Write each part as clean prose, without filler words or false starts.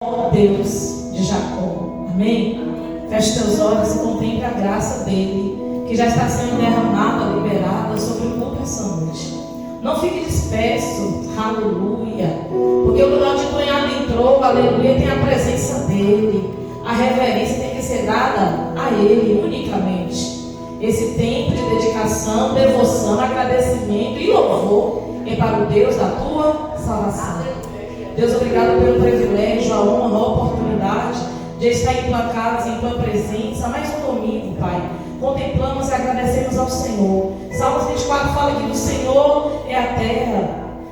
Ó Deus de Jacó. Amém? Feche teus olhos e contemple a graça dele, que já está sendo derramada, liberada sobre o povo essa noite. Não fique disperso, aleluia, porque o lugar de cunhado entrou, aleluia, tem a presença dele. A reverência tem que ser dada a ele unicamente. Esse tempo de dedicação, devoção, agradecimento e louvor é para o Deus da tua salvação. Deus, obrigado pelo privilégio, a honra, a oportunidade de estar em tua casa, em tua presença, mais um domingo, Pai. Contemplamos e agradecemos ao Senhor. Salmos 24 fala que do Senhor é a terra,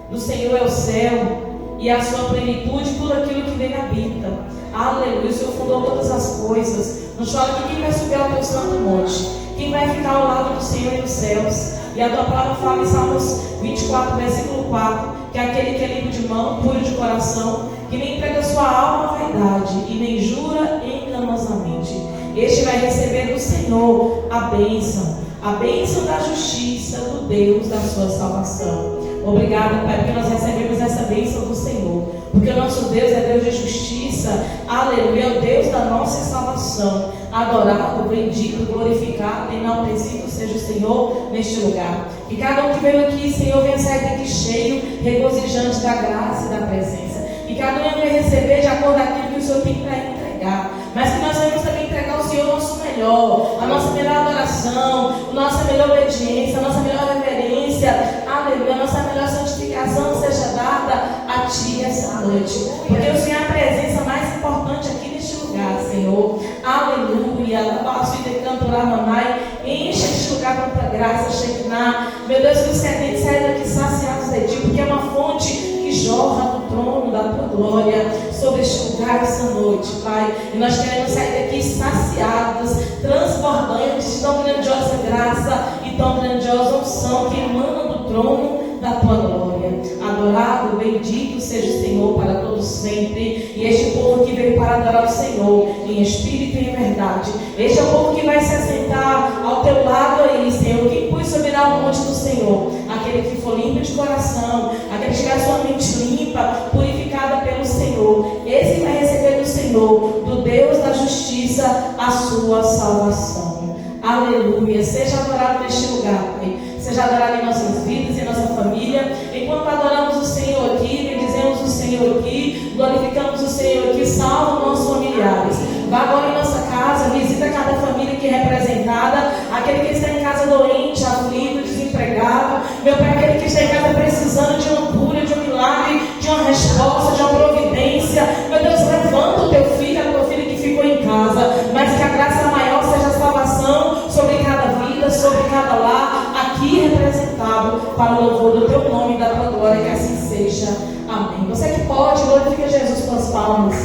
do Senhor é o céu e a sua plenitude, tudo aquilo que nele habita. Aleluia, o Senhor fundou todas as coisas. Nos fala que quem vai subir ao teu santo monte, quem vai ficar ao lado do Senhor e dos céus. E a tua palavra fala em Salmos 24, versículo 4, que é aquele que é limpo de mão, puro de coração, que nem entrega sua alma à vaidade e nem jura enganosamente. Este vai receber do Senhor a bênção da justiça do Deus da sua salvação. Obrigado, Pai, porque nós recebemos essa bênção do Senhor, porque o nosso Deus é Deus de justiça, aleluia, é o Deus da nossa salvação. Adorado, bendito, glorificado, enaltecido seja o Senhor neste lugar. E cada um que veio aqui, Senhor, venha sair daqui cheio, regozijante da graça e da presença. E cada um venha receber de acordo com aquilo que o Senhor tem para entregar. Mas que nós venhamos também entregar ao Senhor o nosso melhor, a nossa melhor adoração, a nossa melhor obediência, a nossa melhor reverência, aleluia, a nossa melhor santificação seja dada a Ti essa noite. Porque o Senhor é a presença mais importante aqui neste lugar, Senhor. Aleluia. Enche este lugar com tua graça, Shekinah. Meu Deus, que os sedentos saiam daqui saciados de Ti, porque é uma fonte que jorra do trono da tua glória sobre este lugar essa noite, Pai. E nós queremos sair daqui saciados, transbordantes de tão grandiosa graça e tão grandiosa unção que emana do trono da tua glória. Adorado, bendito seja o Senhor para todos sempre. E este povo que veio para adorar o Senhor em espírito e em verdade, este é o povo que vai se assentar ao teu lado aí, Senhor. Quem pôs subirá o monte do Senhor? Aquele que for limpo de coração, aquele que tiver a sua mente limpa, purificada pelo Senhor. Esse vai receber do Senhor, do Deus da justiça, a sua salvação. Aleluia. Seja adorado neste lugar, Pai. Seja adorado em nossas vidas, em nossa família. Enquanto adoramos o Senhor aqui, bendizemos o Senhor aqui, glorificamos o Senhor aqui, salva nossos familiares. Vá agora em nossa casa, visita cada família aqui representada, aquele que está em casa doente, aflito, desempregado. Meu Pai, aquele que está em casa precisando de uma cura, de um milagre, de uma resposta, de uma providência. Meu Deus, levanta o teu filho, a tua filha que ficou em casa, mas que a graça maior seja a salvação sobre cada vida, sobre cada lar, aqui representado para o louvor do teu nome e da tua glória, que assim seja. Amém. Você que pode, glorifica Jesus com as palmas.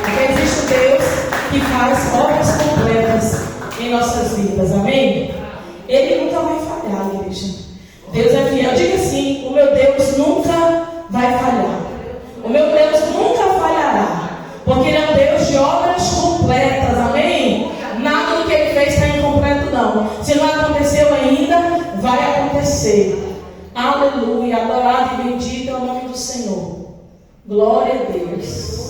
Porque existe um Deus que faz obras completas em nossas vidas. Amém? Ele nunca vai falhar, igreja. Deus é fiel. Diga assim: o meu Deus nunca vai falhar. O meu Deus nunca falhará. Porque Ele é um Deus de obras completas. Amém? Nada do que Ele fez está incompleto, não. Se não aconteceu ainda, vai acontecer. Aleluia. Adorado e bendito é o nome do Senhor. Glória a Deus.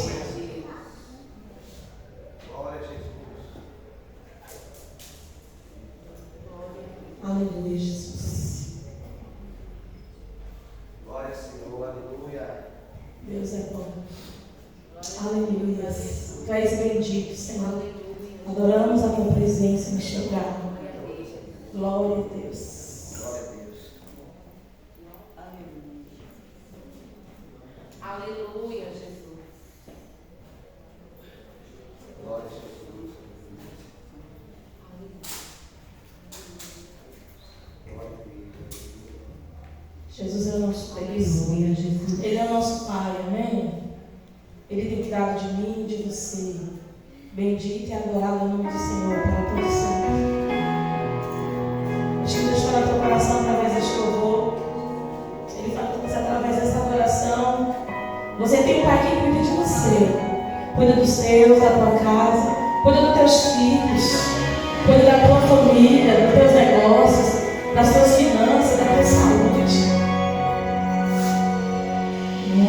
Aleluia, Jesus. Glória ao Senhor, aleluia. Deus é bom. Aleluia. Tu és bendito, Senhor. Adoramos a tua presença neste lugar. Glória a Deus. Glória a Deus. Aleluia, Jesus. Glória a Jesus. Glória a Deus. Jesus é o nosso Pai. Ele é o nosso Pai, amém? Ele tem cuidado de mim e de você. Bendito e adorado é o nome do Senhor para todos sempre. Deixa eu deixar o teu coração através deste louvor. Ele fala com você através dessa adoração. Você tem um Pai que cuida de você. Cuida dos teus, da tua casa. Cuida dos teus filhos. Cuida da tua família, dos teus negócios, das tuas finanças, da tua saúde.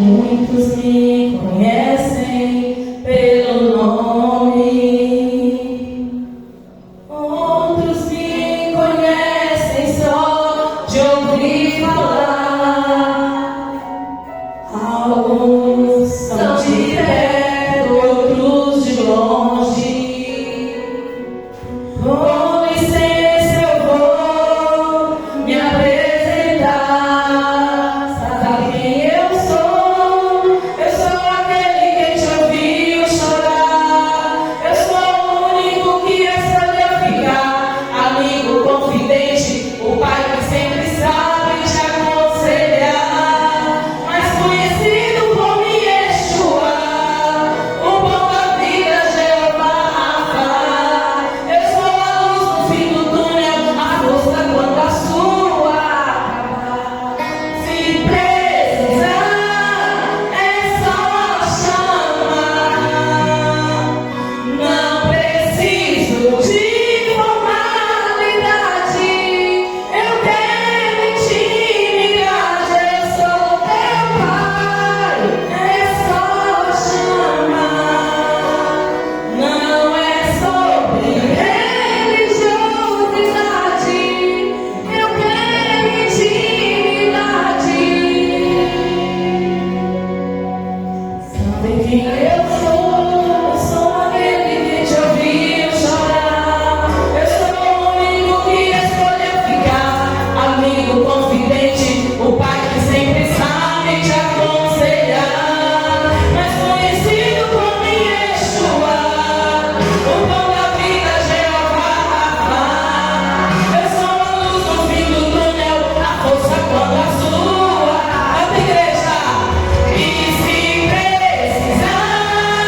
Muitos me conhecem pelo nome, outros me conhecem só de ouvir falar. Alguns são de perto, outros de longe. Com licença eu vou me apresentar. Sabe quem eu sou? Eu sou aquele que te ouviu chorar. Eu sou o único que escolheu ficar. Amigo confidente, o pai que sempre sabe te aconselhar. Mais conhecido como Yeshua, o pão da vida, Jeová Rafa. Eu sou a luz no fim do túnel, a força quando a sua acabar. Se precisar, é só chamar. Não preciso de formalidade. Eu quero intimidade. Eu sou teu pai. É só chamar. Não é sobre religiosidade. Eu quero intimidade. Sabe quem eu sou? Eu sou aquele que te ouviu chorar. Eu sou o único que escolheu ficar. Amigo confidente, o pai que sempre sabe te aconselhar. Mais conhecido como Yeshua, o pão da vida, Jeová Rafa. Eu sou a luz no fim do túnel, a força quando a sua. Canta, igreja. E se precisar,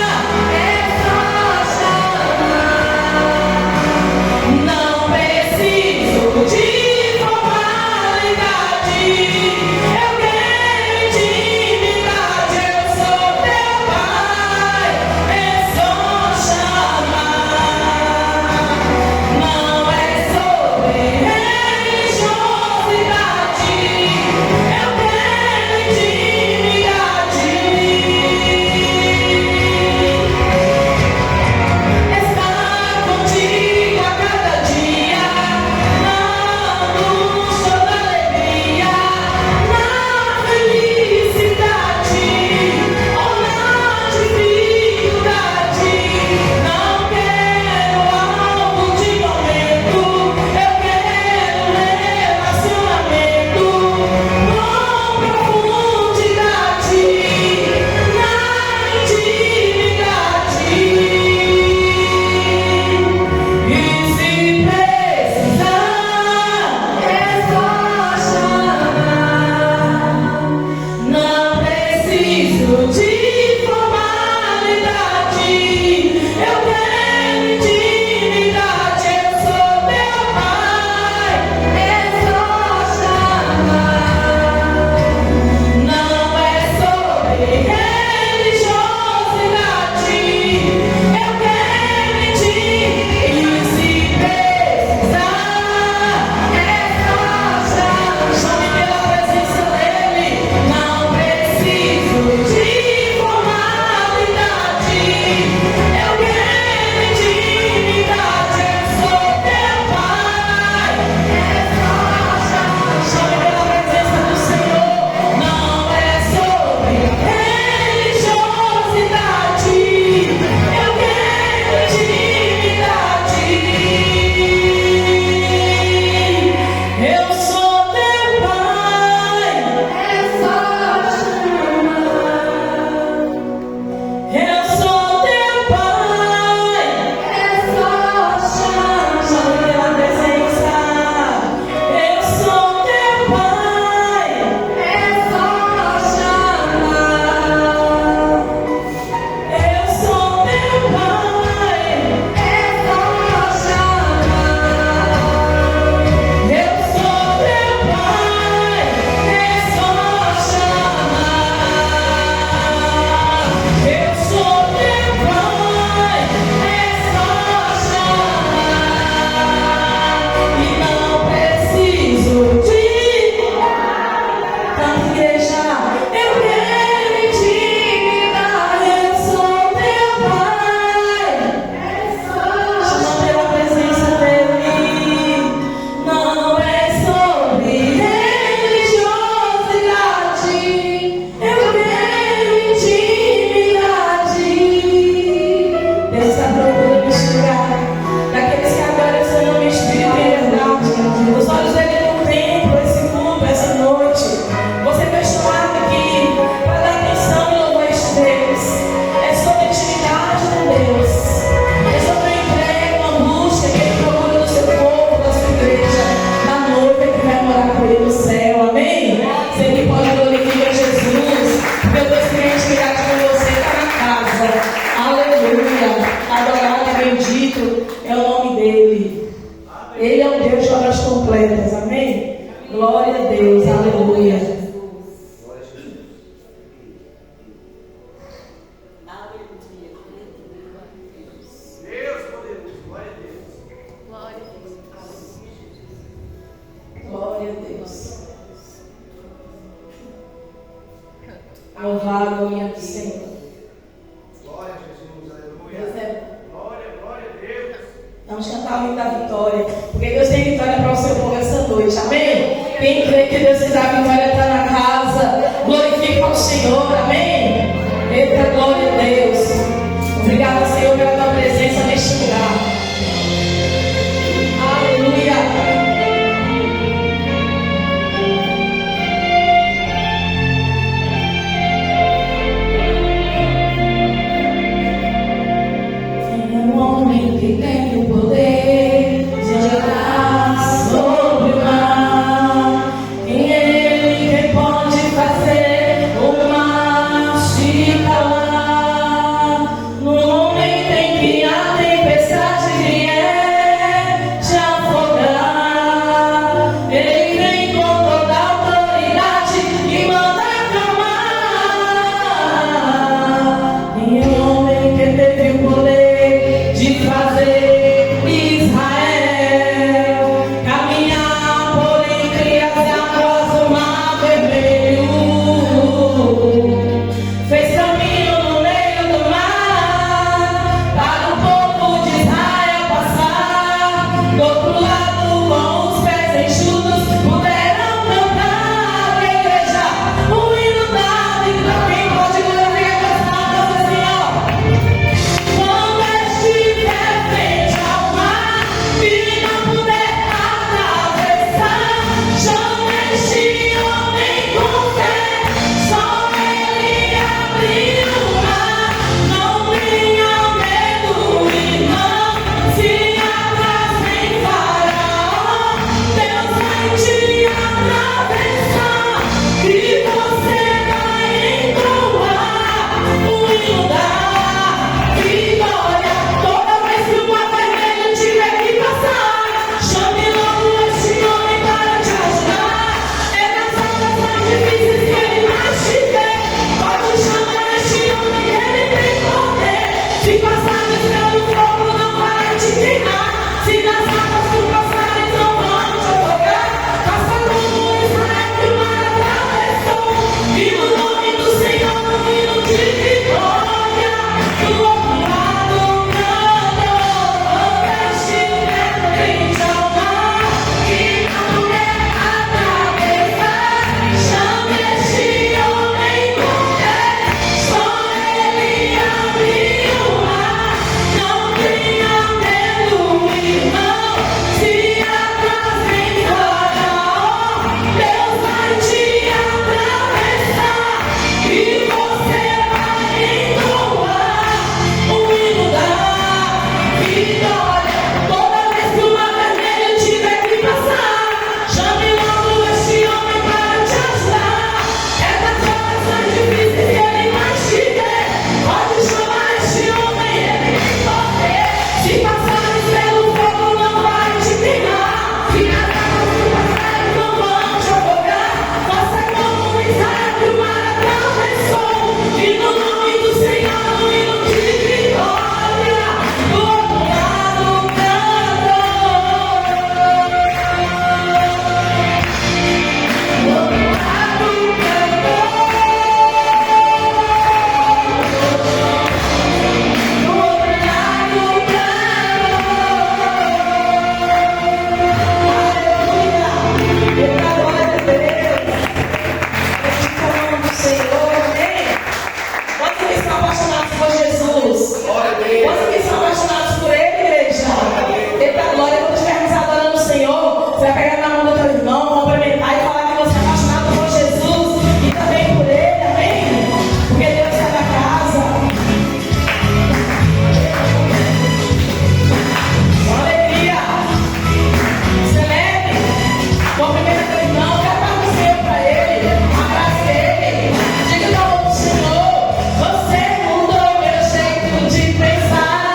Vamos cantar o hino da vitória. Porque Deus tem vitória para o seu povo essa noite. Amém? Quem crê que Deus tem a vitória está na casa. Glorifica ao Senhor. Amém? Eita, glória a Deus. Obrigada, Senhor, pela tua presença neste lugar. Aleluia. Que tem o poder de andar sobre o mar. Quem é ele que pode fazer o mar se calar? No momento em que a tempestade vier te afogar, ele vem com toda a autoridade e manda acalmar. Quem é o homem que teve o poder de fazer Israel caminhar por entre as águas do mar vermelho, fez caminho no meio do mar para o povo de Israel passar do outro lado com os pés enxutos, puderam cantar. A igreja, o hino da vitória. Quem pode glorificar as palavras assim, ó? Diga o nome do Senhor. Você mudou meu jeito de pensar.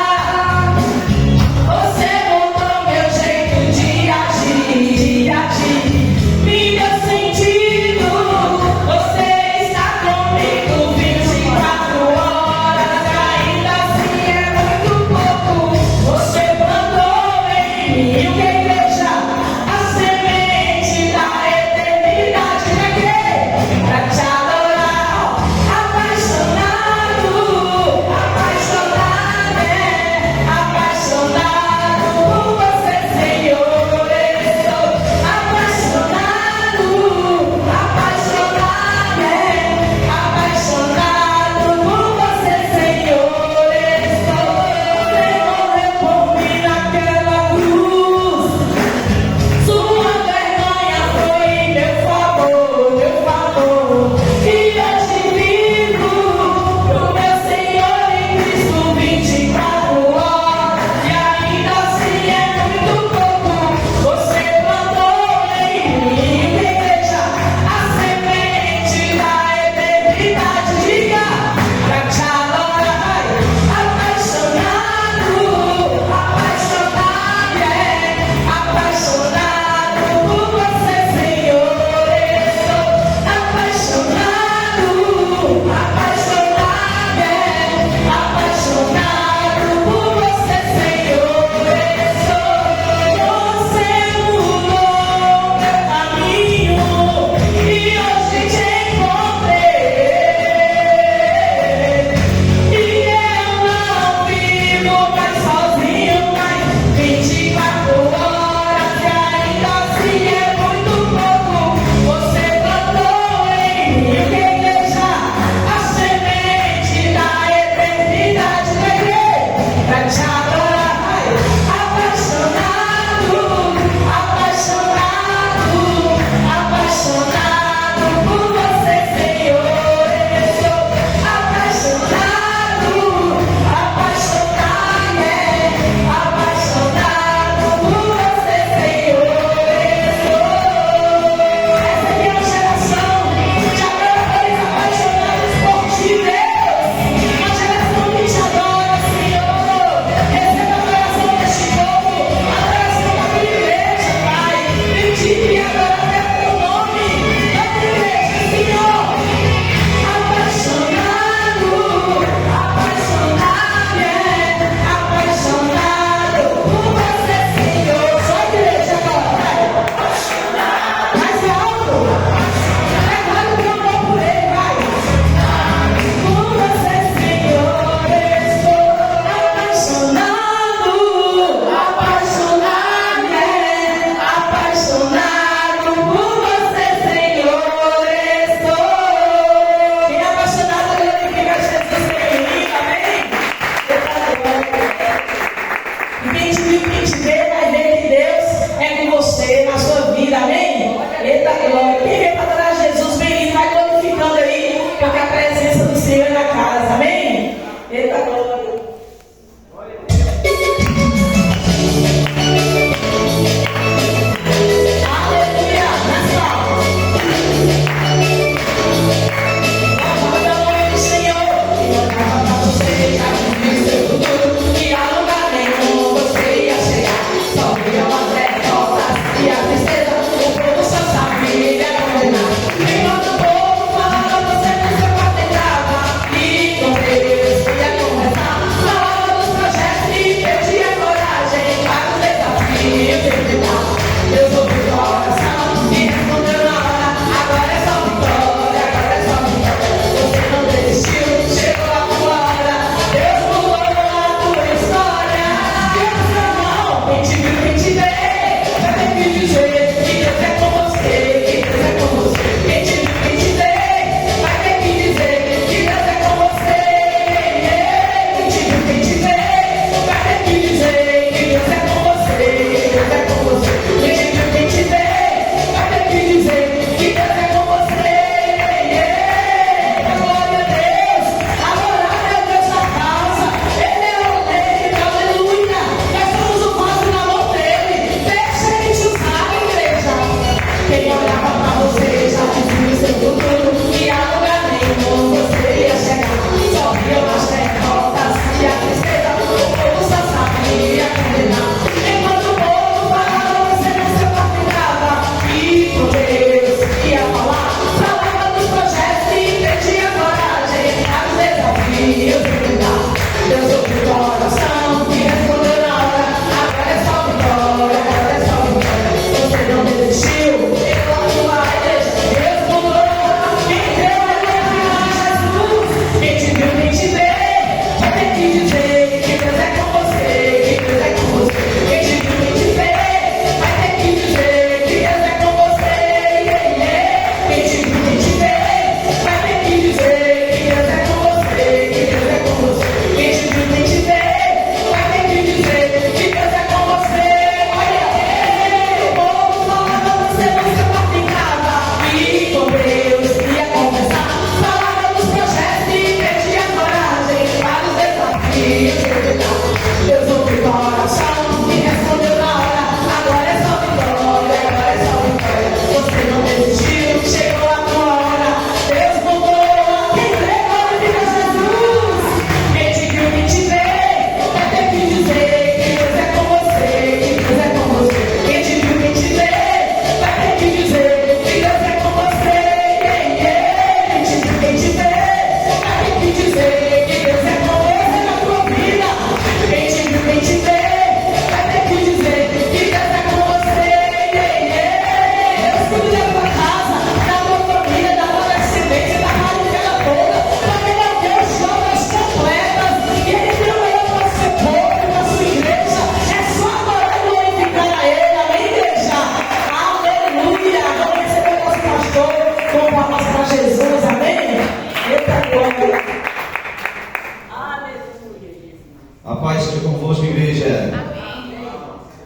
A paz seja convosco, igreja.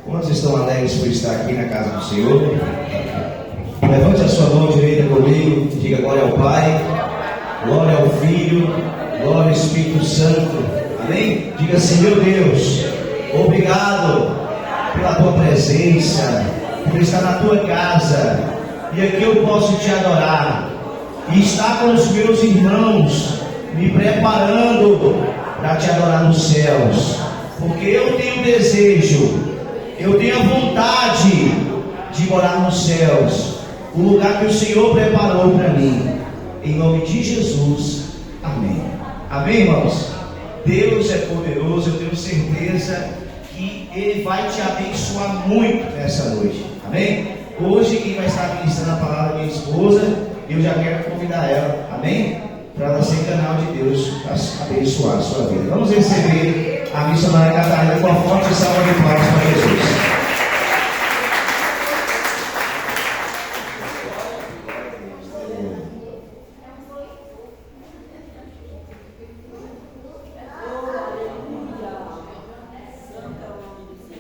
Quantos estão alegres por estar aqui na casa do Senhor? Levante a sua mão direita comigo, diga glória ao Pai, glória ao Filho, glória ao Espírito Santo. Amém? Diga assim: meu Deus, obrigado pela tua presença, por estar na tua casa, e aqui eu posso te adorar e estar com os meus irmãos, me preparando para te adorar nos céus, porque eu tenho desejo, eu tenho a vontade de morar nos céus, o lugar que o Senhor preparou para mim, em nome de Jesus, amém. Amém, irmãos? Deus é poderoso, eu tenho certeza que Ele vai te abençoar muito nessa noite, amém? Hoje quem vai estar ministrando a palavra é minha esposa, eu já quero convidar ela, amém? Para ela ser canal de Deus para abençoar a sua vida. Vamos receber a missionária Catarina com a forte salva de palmas para Jesus.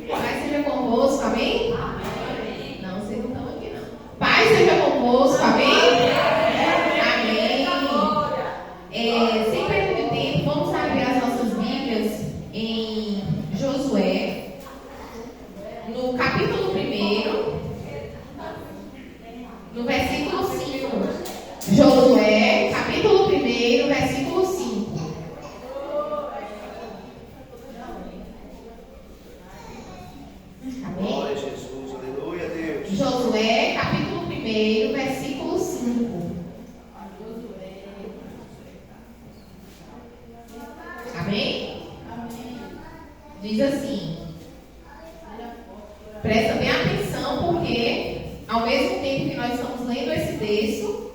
Pai seja convosco, amém? Não, vocês não estão aqui não. Pai seja convosco, amém? Sem perda de tempo, vamos abrir as nossas Bíblias em Josué, no capítulo 1, no versículo 5. Josué, capítulo 1, versículo 5. Amém? Glória a Jesus, aleluia a Deus. Josué, capítulo 1, versículo 5. Amém? Diz assim. Presta bem atenção, porque ao mesmo tempo que nós estamos lendo esse texto,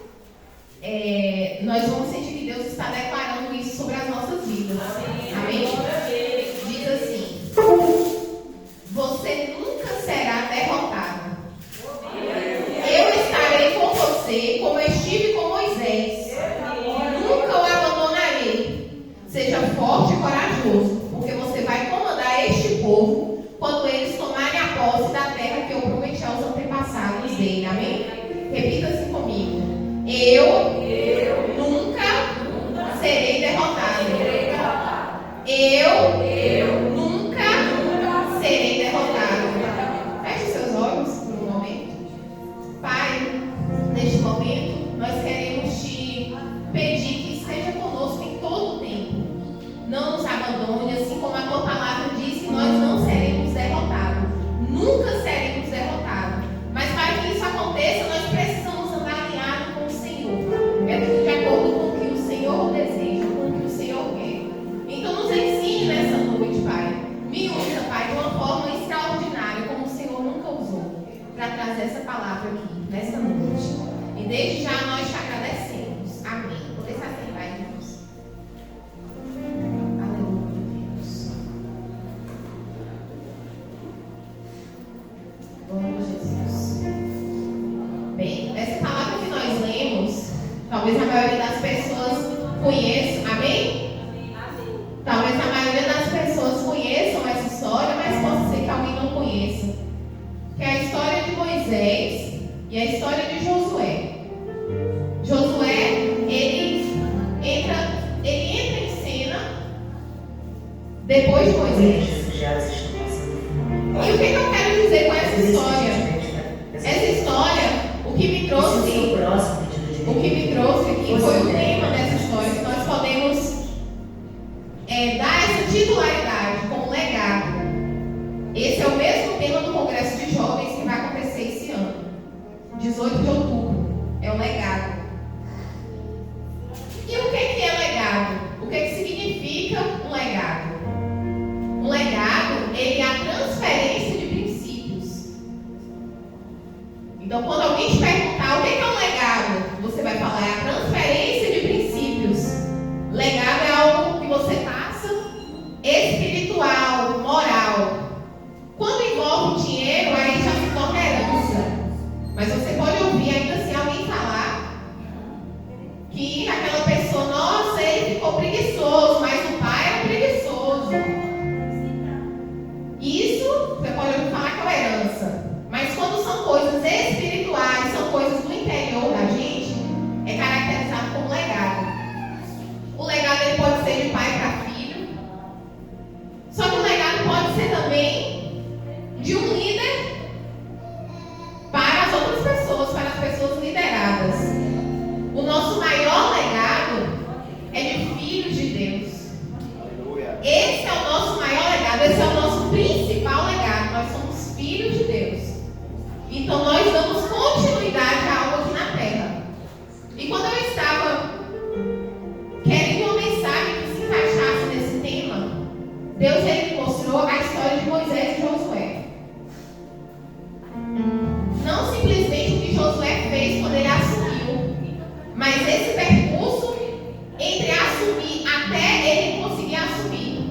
nós vamos sentir que Deus está declarando isso sobre as nossas vidas. Amém? Diz assim: você nunca será derrotado. Eu estarei com você como eu estive com Moisés. Nunca o abandonarei. Seja forte e corajoso, porque você vai comandar este povo quando eles tomarem a posse da terra que eu prometi aos antepassados dele. Amém? Repita assim comigo: eu nunca serei derrotado. Eu nunca serei derrotado. Feche seus olhos por um momento. Pai, neste momento, nós queremos te pedir que esteja conosco em todo o tempo. Não nos abandone, assim como a tua palavra diz que nós não seremos derrotados. Nunca seremos derrotados. Mas para que isso aconteça, nós precisamos andar alinhados com o Senhor. É tudo de acordo com o que o Senhor deseja, com o que o Senhor quer. Então nos ensine nessa noite, Pai. Me usa, Pai, de uma forma extraordinária, como o Senhor nunca usou, para trazer essa palavra aqui, nessa noite. E desde já nós te agradecemos. Amém. Poder se assentar, irmãos. Aleluia, Deus. Glória a Jesus. Bem, essa palavra que nós lemos, talvez a maioria das pessoas conheça. Amém? Talvez a maioria das Moisés e a história de Josué. Josué, ele entra em cena depois de Moisés. E o que eu quero dizer com essa história? Essa história, o que me trouxe aqui foi o tema dessa história, que nós podemos dar essa titularidade como legado. Esse é o mesmo tema do Congresso de Jovens que vai acontecer esse ano, 18 de outubro, é o legado. E o que é legado? O que significa um legado? Um legado, ele é a transferência de princípios. Então, quando alguém te perguntar o que é um legado, você vai falar, é a transferência de princípios. Legado é algo que você passa, espiritual, moral. Quando envolve dinheiro, aí já se torna herança. Mas você pode ouvir ainda assim alguém falar que aquela pessoa, nossa, ele ficou preguiçoso, mas o pai era preguiçoso. Isso você pode ouvir falar que é uma herança. Mas quando são coisas espirituais, são coisas do interior da gente, é caracterizado como legado. O legado ele pode ser de pai para filho. Só que o legado pode ser também de um líder para as outras pessoas, para as pessoas lideradas. O nosso maior legado é de filhos de Deus. Esse é o nosso maior legado, esse é o nosso principal legado. Nós somos filhos de Deus. Então nós damos continuidade a algo aqui na terra. E quando eu estava querendo uma mensagem que se encaixasse nesse tema, Deus ele me mostrou a história de Moisés e Josué. Não simplesmente o que Josué fez quando ele assumiu, mas esse percurso entre assumir até ele conseguir assumir.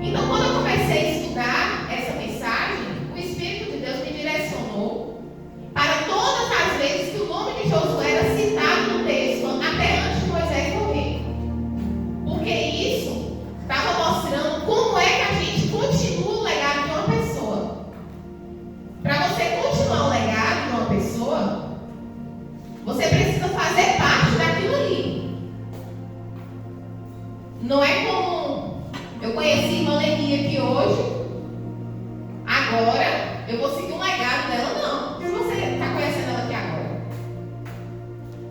Então, quando eu comecei a estudar essa mensagem, o Espírito de Deus me direcionou para todas as vezes que o nome de Josué era citado no texto, até antes de Moisés morrer. Porque isso estava mostrando como é que a gente continua o legado de uma pessoa. Para você continuar o legado de uma pessoa, você precisa fazer parte daquilo ali. Não é como eu conheci a irmã Leni aqui hoje, agora eu vou seguir um legado dela, não. Se você está conhecendo ela aqui agora.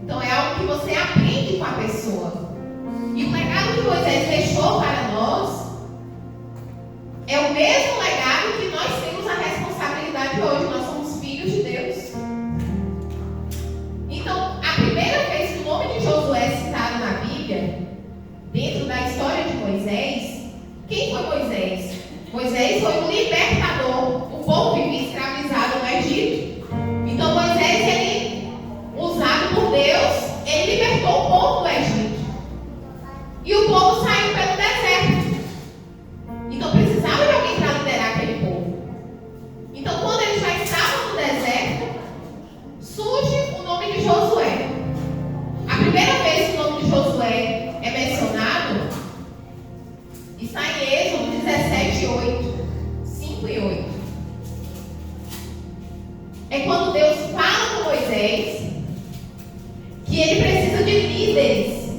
Então é algo que você aprende com a pessoa. E o legado que Moisés deixou para nós é o mesmo legado que nós temos a responsabilidade hoje. Nós somos filhos de Deus. Então, a primeira vez que o nome de Josué é citado na Bíblia, dentro da história de Moisés, quem foi Moisés? Moisés foi o libertador. O povo vivia escravizado no Egito. Então, Moisés, ele, usado por Deus, ele libertou o povo do Egito. E o povo saiu pelo deserto. Então, precisava de alguém para liderar aquele povo. Então, quando eles já estavam no deserto, surge o nome de Josué. A primeira vez que o nome de Josué é mencionado está em Êxodo 17:8, 5 e 8. É quando Deus fala com Moisés que ele precisa de líderes,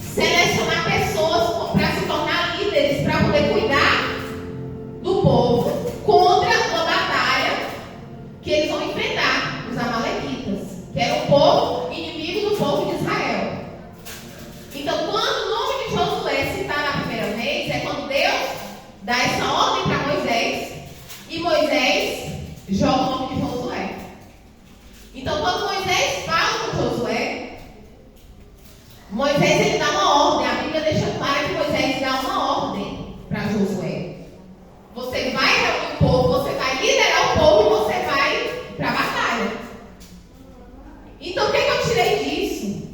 selecionar pessoas para se tornar líderes, para poder cuidar do povo contra uma batalha que eles vão enfrentar, os amalequitas, que era o povo inimigo do povo de Israel. Então, quando o nome de Josué é citado a primeira vez, é quando Deus dá essa ordem para Moisés e Moisés joga o nome de Josué. Então, quando Moisés fala com Josué, Moisés ele dá uma ordem. A Bíblia deixa claro que Moisés dá uma ordem para Josué. Você vai reunir o povo, você vai liderar o povo e você vai para a batalha. Então, o que eu tirei disso?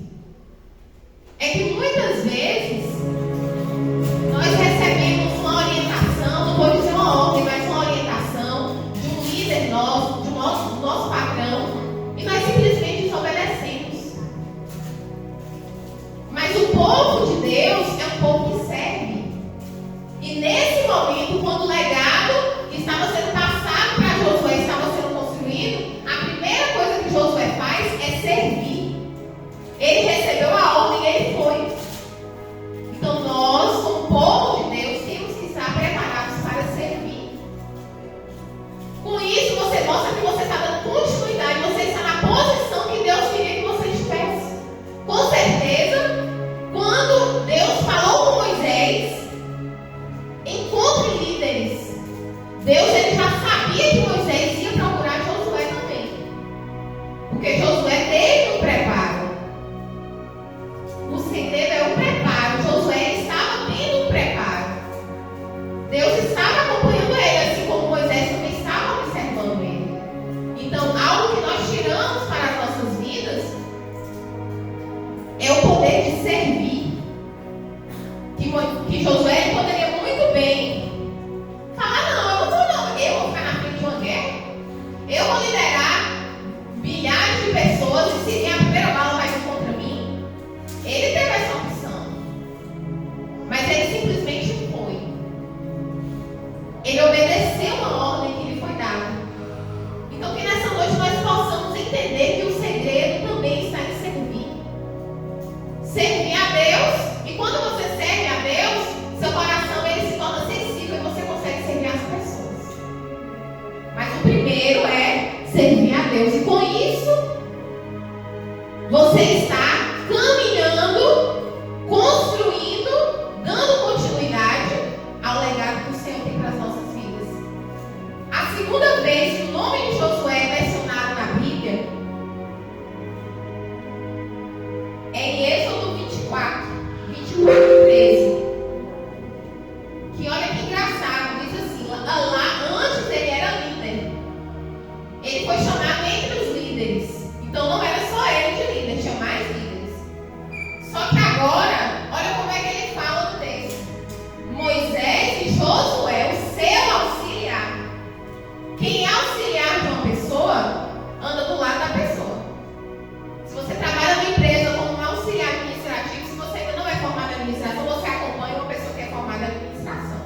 É que muitas vezes nós recebemos uma orientação, não vou dizer uma ordem, mas uma orientação de um líder nosso, que Josué poderia muito bem falar: não, eu não vou ficar na frente de uma guerra, eu vou liderar milhares de pessoas e se a primeira bala vai vir contra mim. Ele teve essa opção, mas ele simplesmente foi. Ele obedeceu uma ordem que lhe foi dada. Então que nessa noite nós possamos entender que o segredo também está em servir. Servir a Deus. E quando você serve a Deus, seu coração ele se torna sensível e você consegue servir as pessoas. Mas o primeiro é servir a Deus. E com isso, você está caminhando, construindo, dando continuidade ao legado que o Senhor tem para as nossas vidas. A segunda vez que o nome de Josué é mencionado na Bíblia é em Êxodo 24, 13. Que olha que engraçado, diz assim: lá antes ele era líder. Ele foi chamado entre os líderes. Então não era só ele de líder, tinha mais líderes. Só que agora, olha como é que ele fala no texto: Moisés e Josué, o seu auxiliar. Quem é auxiliar de uma pessoa, anda do lado da pessoa. Se você trabalha numa empresa como um auxiliar administrativo, se você ainda não é formado em administração, você acompanha uma pessoa que é formada em administração.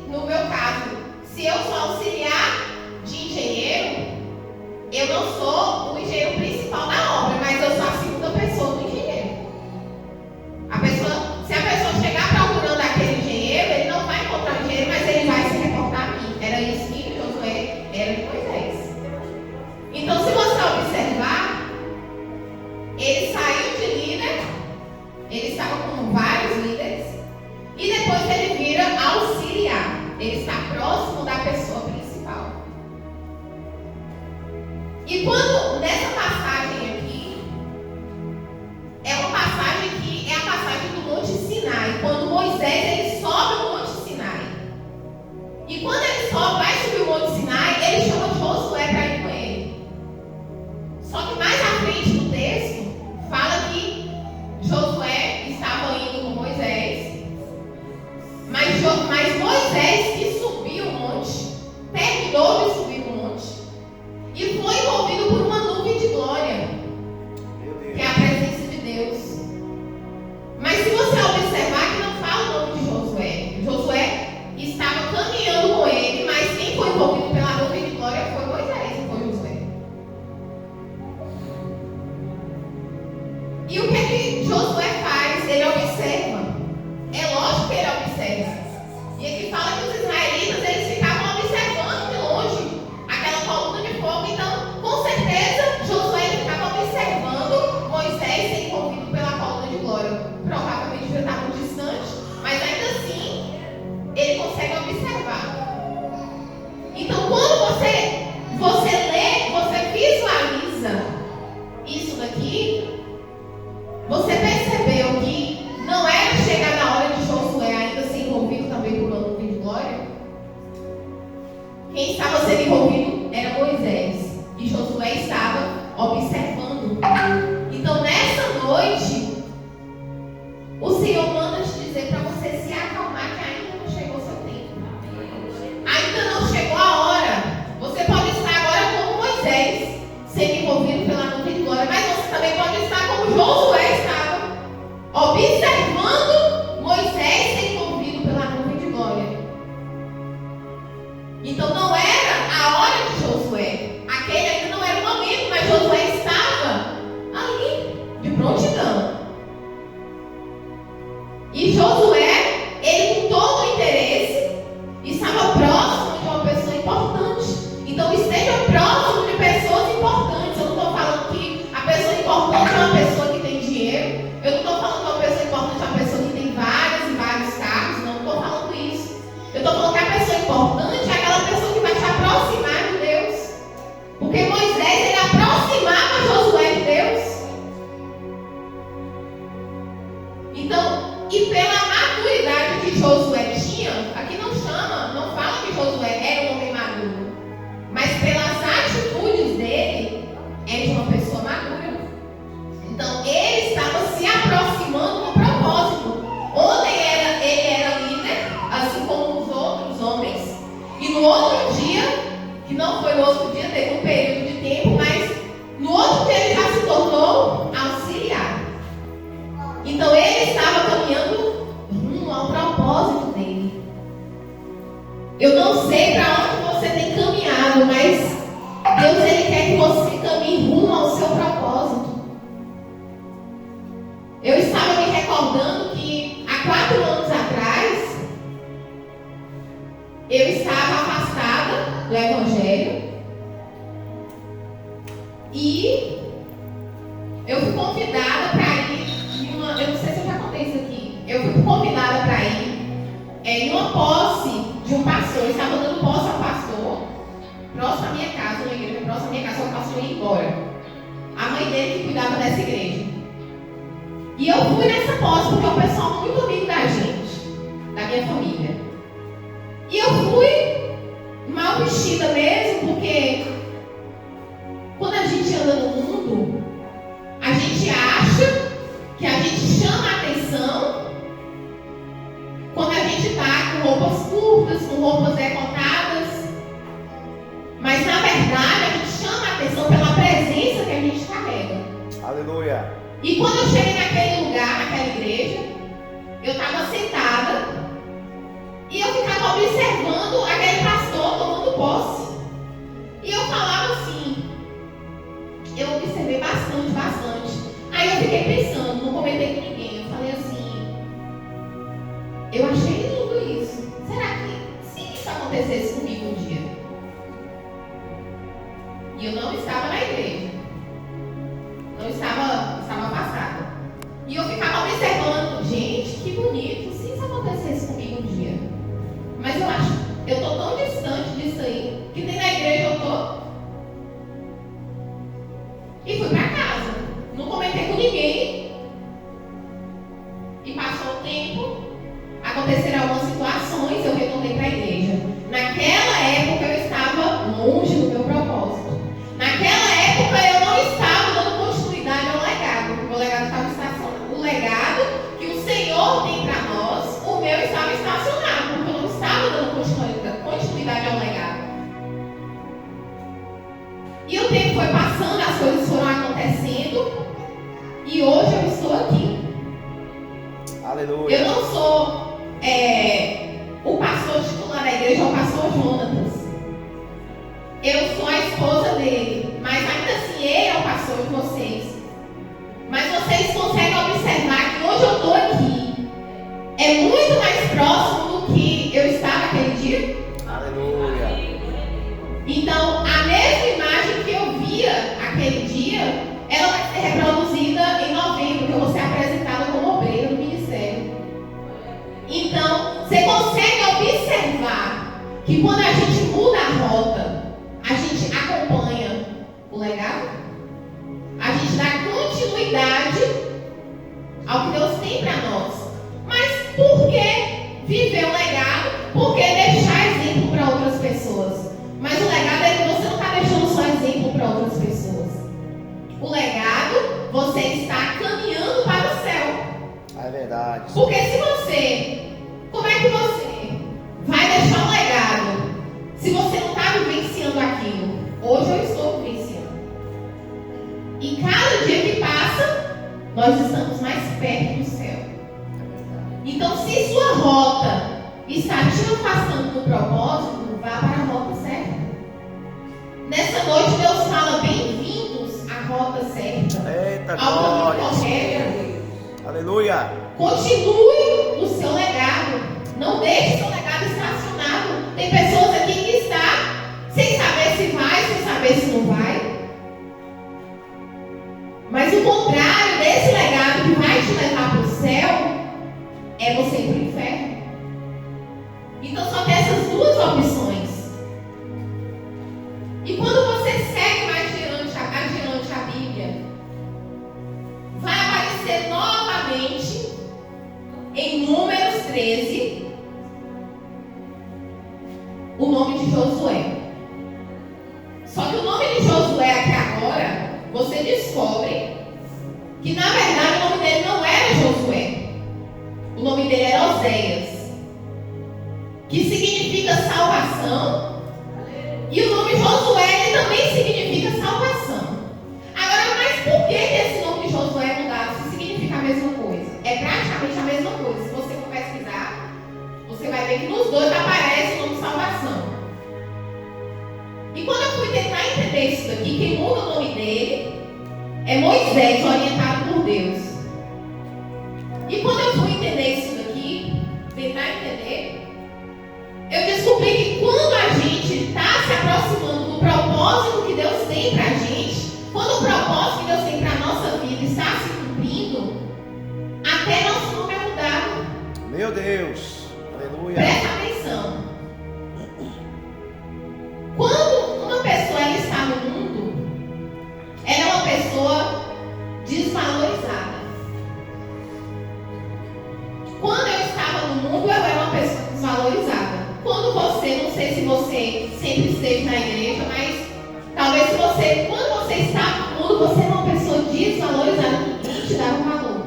No meu caso, se eu sou auxiliar de engenheiro, eu não sou o engenheiro principal da obra, mas eu sou a segunda pessoa do engenheiro. Se a pessoa chegar procurando aquele engenheiro, ele não vai encontrar o engenheiro, mas ele vai se reportar a mim. Era isso que Josué era de Moisés. Então, se você observar, ele saiu de líder, ele estava com vários líderes, e depois ele vira auxiliar. Ele está próximo da pessoa principal. E quando, nessa passagem aqui, é uma passagem que é a passagem do Monte Sinai. Quando Moisés ele sobe o Monte Sinai. E quando ele vai subir o Monte Sinai, ele chama Josué para ir com ele. Só que mais à frente no texto, fala que Josué estava indo com Moisés. Mas Moisés que subiu o monte, terminou de subir o monte, e foi envolvido por uma nuvem de glória, que é a presença de Deus. Mas se você observar que não fala o nome de Josué, Josué estava caminhando com ele, mas quem foi envolvido pela nuvem de glória foi Moisés, não foi Josué. E o que é que Josué faz? Ele observa. É lógico que ele observa. E aqui fala que os israelitas eles ficavam observando de longe aquela coluna de fogo. Então, com certeza, Josué ficava observando Moisés ser envolvido pela coluna de glória. Provavelmente já estava distante, mas ainda assim, ele consegue observar. Então, quando você lê, você visualiza isso daqui, você percebeu que não era chegar na hora de Josué ainda ser envolvido também por uma nuvem de glória? Quem estava sendo envolvido era Moisés. E Josué estava observando. Então, nessa noite, o Senhor manda te dizer para você se acalmar, que ainda não chegou o seu tempo. Ainda não chegou a hora. Você pode estar agora como Moisés, sendo envolvido pela nuvem de glória, mas você também pode estar como Josué estava, observando Moisés ser envolvido pela nuvem de glória. Então não era a hora de Josué. Aquele ainda não era o momento, mas Josué estava ali, de prontidão. E Josué, ele com todo o interesse, estava próximo de uma pessoa importante. Então esteja próximo de pessoas importantes. Eu não estou falando que a pessoa importante é uma pessoa que tem dinheiro. Eu não estou falando que uma pessoa importante é uma pessoa que tem vários e vários carros. Não estou falando isso. Eu estou falando que a pessoa importante é aquela pessoa que vai te aproximar de Deus. Porque Moisés, ele aproximava Josué de Deus. Então, e pela maturidade que Josué tinha, aqui não fala que Josué era um homem maduro, mas pelas atitudes dele, é de uma pessoa madura. Então, ele estava se aproximando do propósito no outro dia, que não foi no outro dia, teve um período de tempo, mas no outro dia ele já se tornou auxiliar. Então ele estava caminhando rumo ao propósito dele. Eu não sei para onde você tem caminhado, mas Deus ele quer que você caminhe rumo ao seu propósito. Eu estava me recordando que há 4 anos atrás eu estava afastada do Evangelho e eu fui convidada para ir em uma, eu não sei se eu já contei isso aqui, eu fui convidada para ir em uma posse de um pastor. Eu estava dando posse ao pastor próximo à minha casa, uma igreja próxima à minha casa, o pastor ia embora. A mãe dele que cuidava dessa igreja. E eu fui nessa posse porque é um pessoal muito amigo da gente, da minha família. E eu fui mal vestida mesmo, porque quando a gente anda no mundo, a gente acha que a gente chama a atenção quando a gente está com roupas curtas, com roupas decotadas. Mas na verdade a gente chama a atenção pela presença que a gente carrega. Aleluia. E quando eu cheguei naquele lugar, naquela igreja, eu estava sentada e eu ficava observando aquele pastor tomando posse. E eu falava assim, eu observei bastante. Aí eu fiquei pensando, não comentei com ninguém, eu falei assim, eu achei lindo isso. Será que se isso acontecesse comigo um dia? E eu não estava na igreja. Não estava afastada. E eu ficava observando, gente, que bonito, se isso acontecesse comigo um dia. Mas eu acho, eu estou tão distante disso aí, que nem na igreja eu estou. E fui para casa. Não comentei com ninguém. E passou o tempo, aconteceram algumas situações, eu retornei para a igreja. Naquela época eu estava longe do meu propósito. Naquela época eu não estava dando continuidade ao legado. O meu legado estava estacionado. O legado que o Senhor tem para nós, o meu estava estacionado, porque eu não estava dando continuidade ao legado. E o tempo foi passando, as coisas foram acontecendo, e hoje eu estou aqui. Aleluia. Eu não sou o pastor titular da igreja, é o pastor Jonatas. Eu sou a esposa dele, mas ainda assim ele é o pastor de vocês. Mas vocês conseguem observar que hoje eu estou aqui é muito mais próximo do que eu estava aquele dia? Aleluia. Então, a mesma imagem que eu via aquele dia, ela vai ser reproduzida em novembro, que eu vou ser apresentada como obreira no ministério. Então, você consegue observar que quando a gente muda a rota, a gente acompanha o legado, a gente dá continuidade ao que Deus tem para nós. Mas por que viver o legado? Por que deixar exemplo para outras pessoas? Mas o legado é que você não está deixando só exemplo para outras pessoas. O legado, você está caminhando para o céu. É verdade. Porque se você, como é que você vai deixar um legado se você não está vivenciando aquilo? Hoje eu estou vivenciando. E cada dia que passa, nós estamos mais perto do céu. Então, se sua rota está te afastando do propósito, vá para a rota certa. Nessa noite, Deus fala: bem-vindos à rota certa. Eita, ao caminho glória. correto. Aleluia. Continue o seu legado. Não deixe seu legado estacionado. Tem pessoas aqui que estão sem saber se vai, sem saber se não vai. Mas o contrário desse legado que vai te levar para o céu é você ir para o inferno. Então só tem essas duas opções. E quando você segue mais adiante a Bíblia, vai aparecer novamente em Números 13 o nome de Josué. Só que o nome de Josué aqui agora, você descobre que na verdade o nome dele não era Josué. O nome dele era Oséias, que significa salvação Moisés, orientado por Deus. E quando eu fui entender isso daqui, tentar entender, eu descobri que quando a gente está se aproximando do propósito que Deus tem para a gente, quando o propósito que Deus tem para a nossa vida está se cumprindo, até nosso nome é mudado. Meu Deus. Aleluia. Presta atenção. Quando uma pessoa ela está no mundo, ela é uma pessoa desvalorizada. Quando eu estava no mundo, eu era uma pessoa desvalorizada. Quando você, não sei se você sempre esteve na igreja, mas talvez quando você está no mundo, você é uma pessoa desvalorizada, ninguém te dava valor.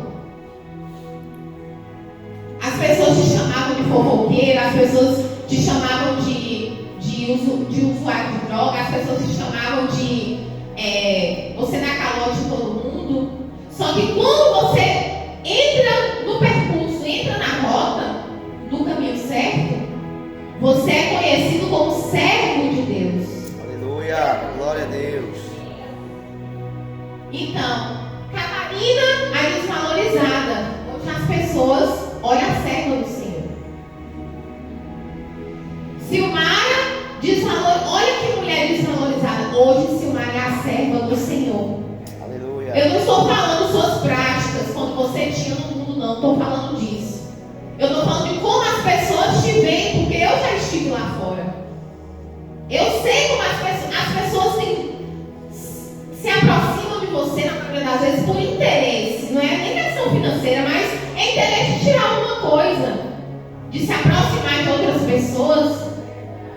As pessoas te chamavam de fofoqueira, as pessoas te chamavam de usuário de droga, as pessoas te chamavam de você dá calote em todo mundo. Só que quando você entra no percurso, entra na rota, no caminho certo, você é conhecido como servo de Deus. Aleluia. Glória a Deus. Então, Catarina, a desvalorizada. Hoje as pessoas olham a serva do Senhor. Silmara, olha que mulher desvalorizada. Hoje Silmara é a serva do Senhor. Aleluia. Eu não estou falando suas práticas, quando você tinha no mundo, não. Estou falando disso. Eu estou falando de como as pessoas te veem, porque eu já estive lá fora. Eu sei como as pessoas se aproximam de você, na maioria das vezes, por interesse. Não é nem questão financeira, mas é interesse de tirar alguma coisa, de se aproximar de outras pessoas.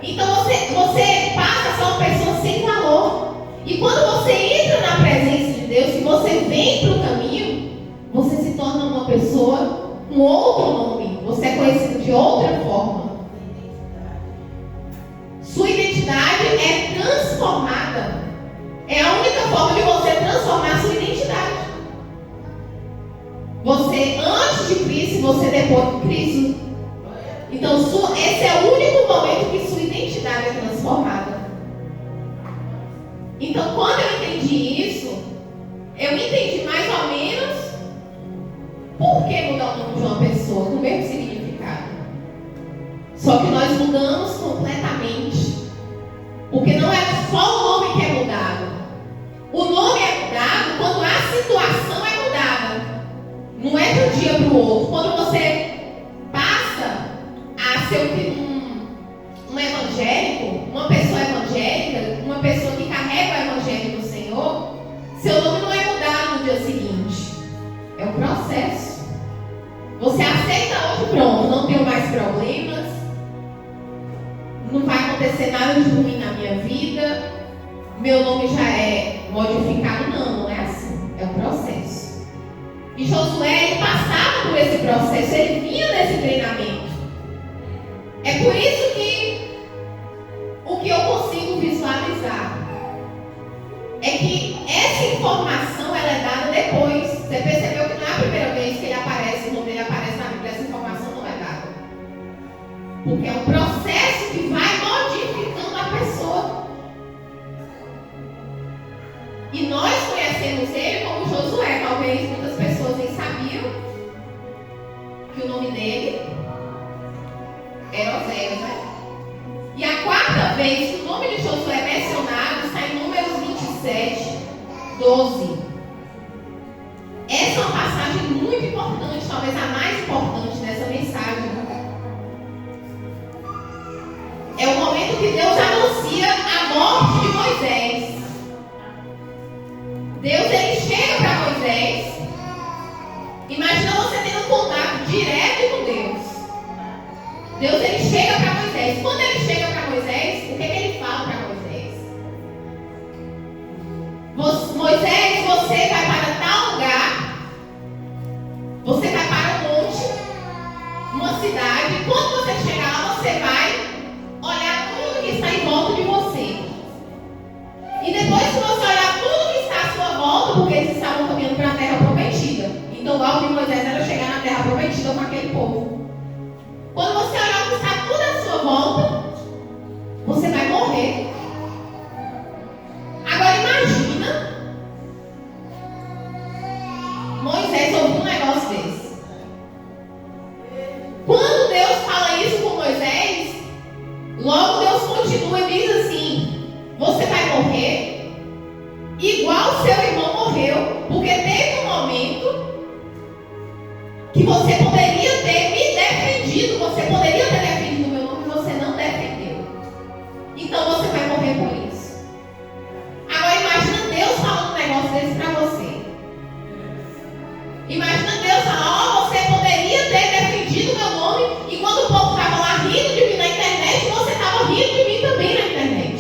Então você passa a ser uma pessoa sem valor. E quando você entra na presença de Deus, se você vem para o caminho, você se torna uma pessoa com outro nome. Você é conhecido de outra forma. Sua identidade é transformada. É a única forma de você transformar a sua identidade. Você antes de Cristo e você depois de Cristo. Então esse é o único momento que sua identidade é transformada. Então quando eu entendi isso, eu entendi mais ou menos por que mudar o nome de uma pessoa com o mesmo significado. Só que nós mudamos completamente. Porque não é só o nome que é mudado. O nome é mudado quando a situação é mudada. Não é de um dia para o outro. Quando você passa a ser um evangélico, uma pessoa evangélica, uma pessoa que carrega o evangelho do Senhor, seu nome não é mudado no dia seguinte. É um processo. Você aceita hoje, pronto, não tenho mais problemas, não vai acontecer nada de ruim na minha vida, meu nome já é modificado. Não é assim. É um processo. E Josué, ele passava por esse processo, ele vinha nesse treinamento. É por isso que o que eu consigo visualizar é que essa informação ela é dada depois. Você percebeu que não é a primeira vez que ele aparece, o nome dele aparece na Bíblia, essa informação não é dada. Porque é um processo que vai modificando a pessoa. E nós conhecemos ele como Josué. Talvez muitas pessoas nem sabiam que o nome dele era Oséias, né? E a quarta vez que o nome de Josué é mencionado está em Números 27, 12. Essa é uma passagem muito importante, talvez a mais importante dessa mensagem. É o momento que Deus anuncia a morte de Moisés. Deus, ele chega para Moisés. Imagina você tendo um contato direto com Deus. Deus, ele chega para Moisés. Quando ele chega para Moisés, o que ele fala para Moisés? Moisés, você vai para tal lugar. Você vai para um monte, uma cidade. E quando você chegar lá, você vai olhar tudo que está em volta de você. E depois que você olhar tudo que está à sua volta, porque eles estavam caminhando para a terra prometida. Então o alvo de Moisés era chegar na terra prometida com aquele povo. Quando você olhar o que está tudo à sua volta, continua e diz assim: você vai morrer igual seu irmão morreu, porque teve um momento que você poderia ter me defendido, você poderia ter defendido o meu nome, você não defendeu. Então você vai morrer por isso. Agora imagina Deus falando um negócio desse pra você. Imagina Deus falando: você poderia ter defendido o meu nome, e quando o povo estava lá rindo de mim na internet, você estava rindo de mim também na internet.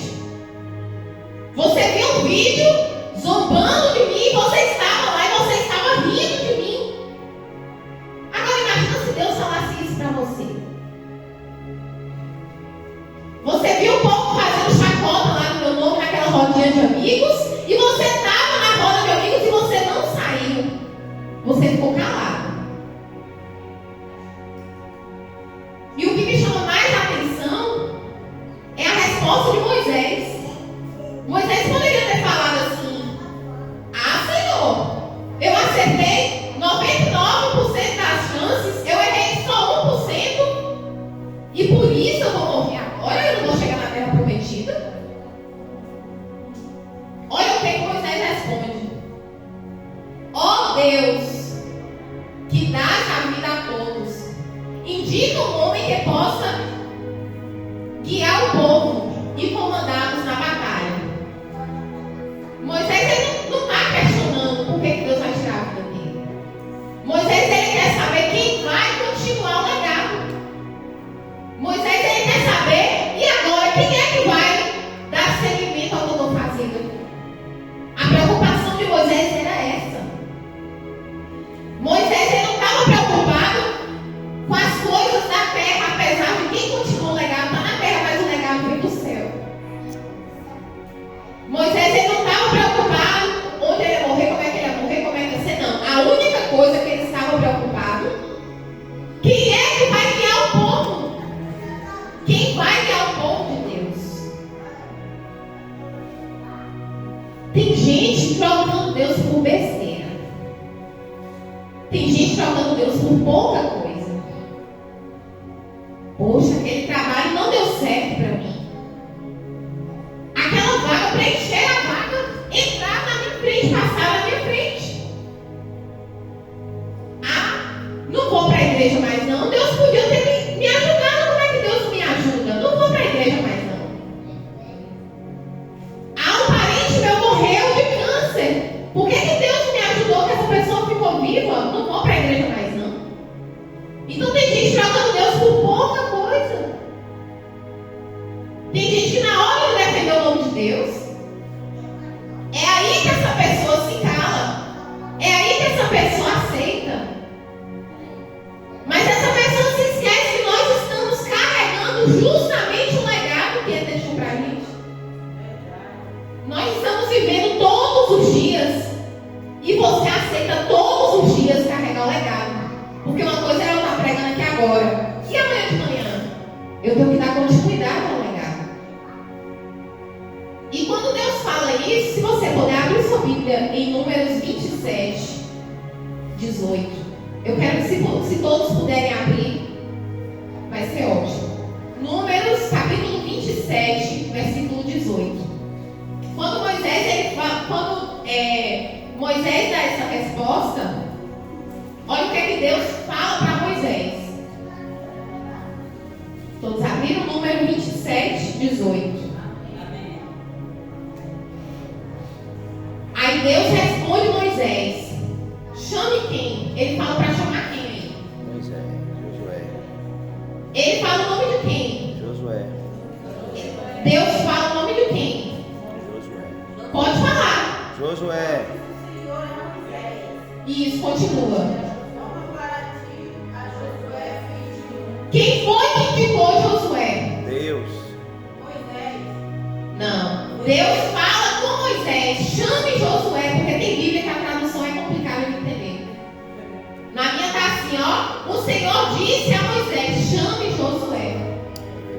Você viu um vídeo zombando de mim, você estava lá e você estava rindo de mim. Agora imagina se Deus falasse isso para você. Você viu o povo fazendo chacota lá no meu nome, naquela rodinha de amigos, e você estava na roda de amigos e você não saiu. Você ficou calado. E o que me chama mais a atenção é a resposta de Moisés. Moisés poderia ter falado assim: ah, Senhor, eu acertei 99% das chances, eu errei só 1%, e por isso eu vou morrer agora, eu não vou chegar na terra prometida. Olha o que Moisés responde: ó Deus, que dás a vida a todos, indica um homem que possa guiar o povo e comandá-los na batalha. Moisés ele não está questionando por que Deus vai tirar a vida dele. Moisés ele quer saber quem vai continuar o legado. Moisés ele quer saber: e agora quem é que vai dar seguimento ao que eu estou fazendo? A preocupação de Moisés era essa. Moisés ele não estava preocupado com as coisas da terra, apesar de quem continua o legado está na terra, mas o legado vem do céu. Moisés ele não estava preocupado onde ele ia morrer, como é que ele ia morrer, como é que ia ser, não. A única coisa que ele estava preocupado: quem é que vai guiar o povo? Quem vai guiar o povo de Deus? Tem gente trocando Deus por besteira. Tem gente trocando Deus por pouca coisa. Poxa, aquele trabalho não deu certo para mim. Aquela vaga, preencher a vaga, entrar na minha frente, passar na minha frente. Ah, não vou para a igreja mais não. Deus podia ter me ajudado. Como é que Deus não me ajuda? Não vou para a igreja mais não. Ah, um parente meu morreu de câncer. Por que Deus não me ajudou que essa pessoa ficou viva? Não vou para a igreja mais não. Então tem gente trocando Deus por pouca coisa. Tem gente que na hora de defender o nome de Deus, é aí que essa pessoa se cala. É aí que essa pessoa aceita. Mas essa pessoa se esquece que nós estamos carregando justamente o legado que ele deixou para a gente. Nós estamos vivendo todos os dias. E você aceita todos os dias carregar o legado. Porque uma coisa é eu estar pregando aqui agora. E amanhã de manhã? Eu tenho que dar continuidade ao legado. E quando Deus fala isso, se você puder abrir sua Bíblia em Números 27, 18. Eu quero que se todos puderem abrir, vai ser ótimo. Números capítulo 27, versículo 18. Quando Moisés dá essa resposta, olha o que é que Deus fala para Moisés. Todos abriram o número 27, 18. Aí Deus responde Moisés: chame quem? Ele fala para chamar quem aí? Moisés, Josué. Ele fala o nome de quem? Josué. Deus fala o nome de quem? Josué. Pode falar. Josué. Isso, continua. Quem foi que indicou Josué? Deus. Não. Deus fala com Moisés: chame Josué, porque tem Bíblia que a tradução é complicada de entender. Na minha está assim, ó: o Senhor disse a Moisés: chame Josué.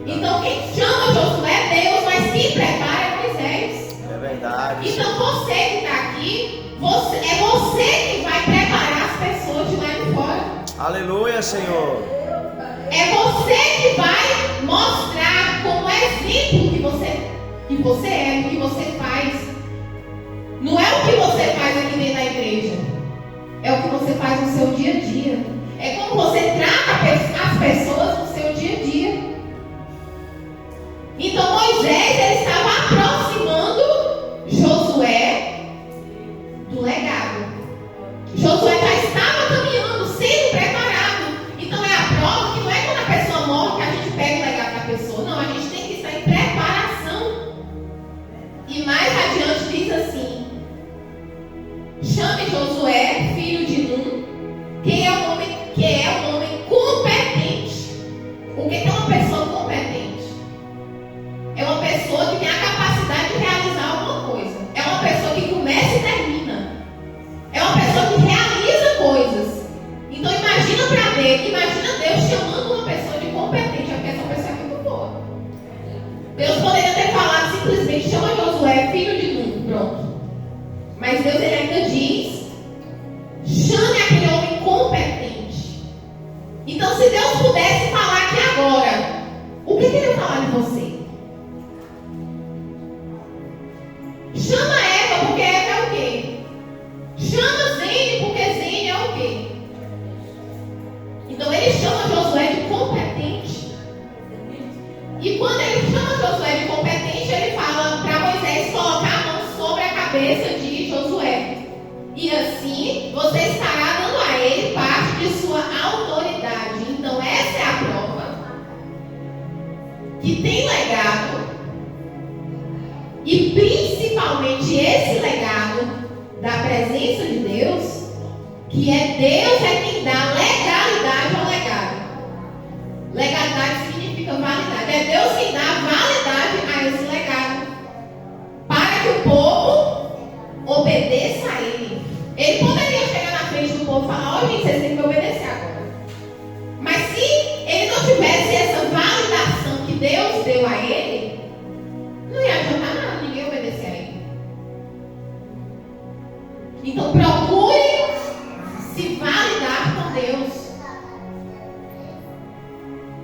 Então quem chama Josué é Deus, mas quem prepara é Moisés. É verdade. Então você que está aqui, é você que vai preparar as pessoas de lá de fora. Aleluia, Senhor. É você que vai mostrar como exemplo que que você é, do que você faz. Não é o que você faz aqui dentro da igreja. É o que você faz no seu dia a dia. É como você trata as pessoas no seu dia a dia. Então Moisés, ele estava aproximando Josué do legado. Josué já estava caminhando, sendo preparado. Então é a prova que não é quando a pessoa morre que a gente pega o legado da pessoa. Não, a gente tem que estar em preparação. E mais adiante diz assim: chame Josué, filho de Nun, que é um homem competente. O que é uma pessoa competente? É uma pessoa que tem a capacidade de realizar alguma coisa. É uma pessoa que começa e termina. É uma pessoa que realiza coisas. Então imagina Deus chamando uma pessoa de competente, porque essa pessoa é muito boa. Deus poderia ter falado simplesmente: chama Josué, filho de Nun, pronto. Mas Deus, ele ainda diz: chame aquele homem competente. Então, se Deus pudesse falar aqui agora, o que ele ia falar de você? Chama Eva, porque Eva é o quê? Chama Zene, porque Zene é o quê? Então ele chama Josué de competente. E quando ele chama Josué de competente, ele fala para Moisés colocar a mão sobre a cabeça de Josué. E assim você estará dando a ele parte de sua autoridade. Então essa é a prova que tem legado. E principalmente esse legado da presença de Deus, que é Deus quem dá legalidade ao legado. Legalidade significa validade. É Deus quem dá validade a esse legado, para que o povo obedeça a Ele. Ele poderia chegar na frente do povo e falar: ó, gente, vocês têm que me obedecer agora. Mas se ele não tivesse essa validação que Deus deu a ele, não ia adiantar nada, ninguém obedecer a ele. Então procure se validar com Deus.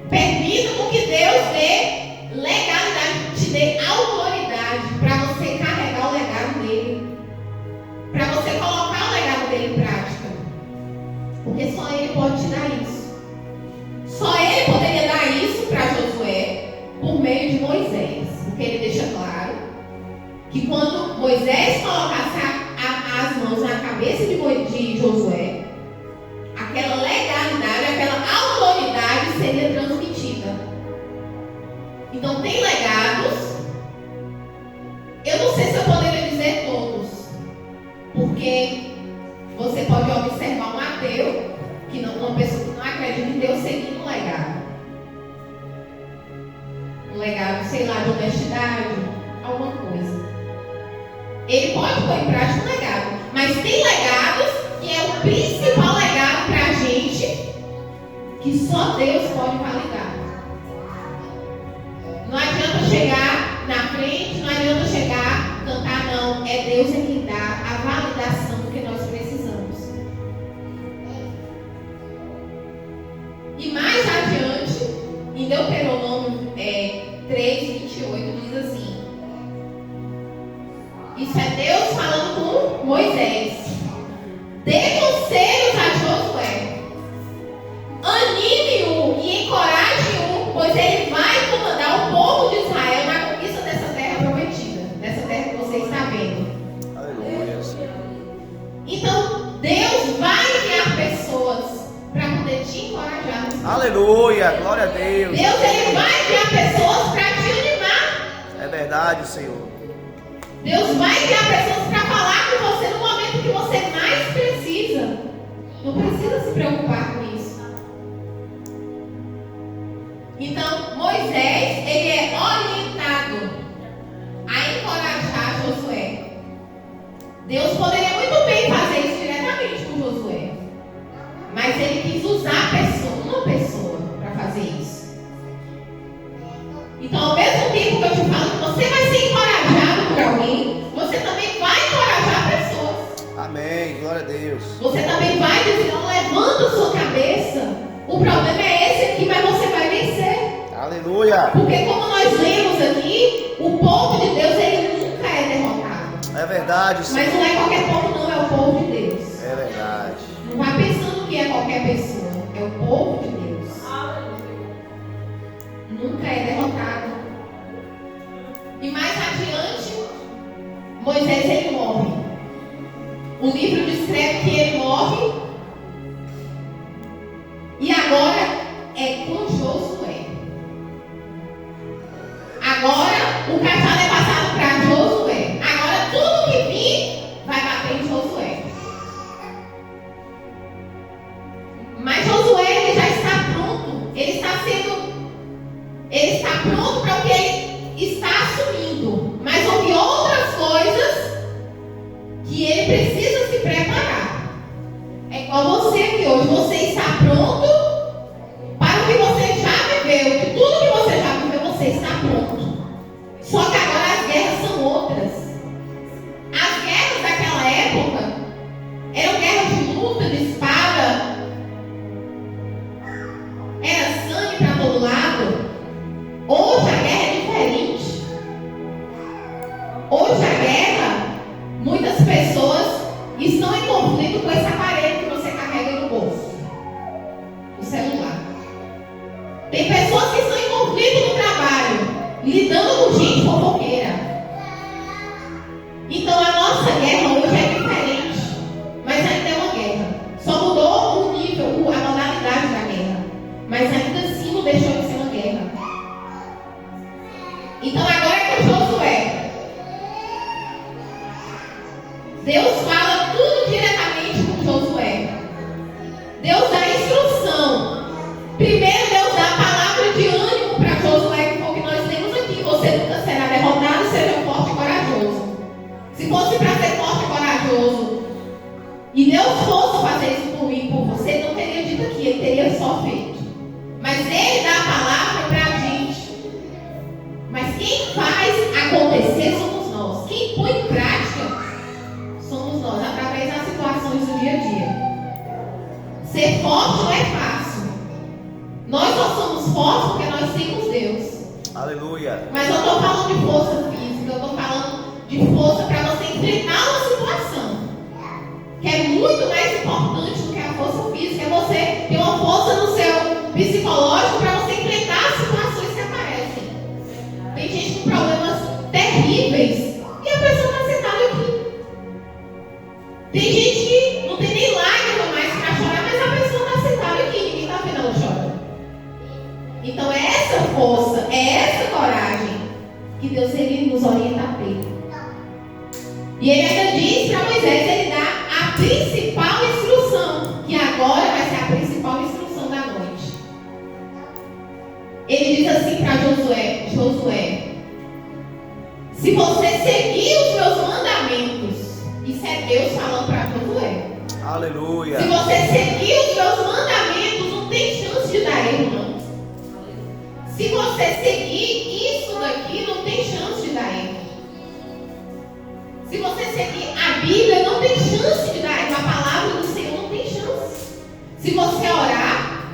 Permita com que Deus dê legalidade, te dê autoridade para você carregar o legado dele, para você colocar o legado dele em prática. Porque só ele pode te dar isso. Só ele poderia dar isso para Josué por meio de Moisés. Porque ele deixa claro que quando Moisés colocasse as mãos na cabeça de Josué, aquela legalidade, aquela autoridade seria transmitida. Então tem legados, eu não sei se eu poderia dizer todos, porque você pode observar um ateu, uma pessoa que não acredita em Deus, seguindo um legado. Um legado, sei lá, de honestidade, alguma coisa. Ele pode pôr em prática um legado, mas tem legados que é o principal legado para a gente, que só Deus pode validar. Não adianta chegar na frente, não adianta chegar, cantar, não. É Deus quem dá a validação do que nós precisamos. E mais adiante, em Deuteronômio 3:28, diz assim: isso é Deus falando com Moisés. Dê conselhos a Josué, anime-o e encoraje-o, pois ele vai comandar o povo de Israel na conquista dessa terra prometida, dessa terra que você está vendo. Aleluia. Então Deus vai enviar pessoas para poder te encorajar. Aleluia, glória a Deus. Deus, ele vai enviar pessoas para te animar. É verdade, Senhor. Deus vai enviar pessoas para falar com você no momento que você mais precisa. Não precisa se preocupar com isso. Então, Moisés, ele é orientado a encorajar Josué. Deus poderia muito bem fazer isso diretamente com Josué, mas ele quis usar uma pessoa para fazer isso. Então, ao mesmo tempo que eu te falo que você vai ser encorajado por alguém, você também vai encorajar pessoas. Amém, glória a Deus. Você também vai dizer: não, levanta sua cabeça. O problema é esse aqui, mas você vai vencer. Aleluia. Porque como nós lemos aqui, o povo de Deus É verdade, Mas Senhor. não é qualquer povo, não, é o povo de Deus. É verdade. Não vá pensando que é qualquer pessoa, é o povo de Deus. Nunca é derrotado. E mais adiante, Moisés ele morre. O livro descreve que ele morre. E agora é com Josué. Agora o cajado é passado para Josué. Agora tudo que vir vai bater em Josué. Mas Josué ele já está pronto. Ele está pronto para o que ele está assumindo. Mas houve outras coisas que ele precisa se preparar. É igual você aqui hoje. Você está pronto para o que você já viveu. De tudo que você já viveu, você está pronto. Só que agora as guerras são outras. As guerras daquela época eram guerras de luta, de espada. Era sangue para todo lado. Hoje a guerra é diferente. Hoje a guerra, muitas pessoas estão em conflito com esse aparelho que você carrega no bolso, o celular. Tem pessoas que estão em conflito no trabalho, lidando com gente fofoqueira. Então a nossa guerra hoje é diferente, mas ainda é uma guerra. Só mudou o nível, a modalidade da guerra, mas ainda assim não deixou de ser uma guerra. Então agora é com Josué. Deus fala tudo diretamente com Josué. Deus dá instrução. Primeiro Deus dá a palavra de ânimo para Josué, que foi o que nós temos aqui. Você nunca será derrotado, seja forte e corajoso. Se fosse para ser forte e corajoso, e Deus fosse fazer isso por mim, por você, não teria dito aqui, ele teria só feito. Mas ele dá a palavra para a gente. Mas quem faz acontecer somos nós. Quem põe em prática somos nós, através das situações do dia a dia. Ser forte não é fácil. Nós só somos fortes porque nós temos Deus. Aleluia. Mas eu estou falando de força física, eu estou falando de força para você enfrentar uma situação, que é muito mais importante do que a força física. É você ter uma força no seu psicológico para você enfrentar as situações que aparecem. Tem gente com problemas terríveis e a pessoa está sentada aqui. Tem gente que não tem nem lágrima mais para chorar, mas a pessoa está sentada aqui, ninguém está vendo ela chorar. Então é essa força, é essa coragem que Deus ele nos orienta a ter. E ele ainda diz para Moisés, ele dá a principal instrução, que agora vai ser a principal instrução da noite. Ele diz assim para Josué, se você seguir os meus mandamentos, isso é Deus falando para Josué. Aleluia. Se você seguir os meus mandamentos, não tem chance de dar erro, não. Se você seguir isso daqui, não tem chance de dar erro. Se você seguir a Bíblia, não tem chance de dar erro. A palavra do Senhor não tem chance. Se você orar,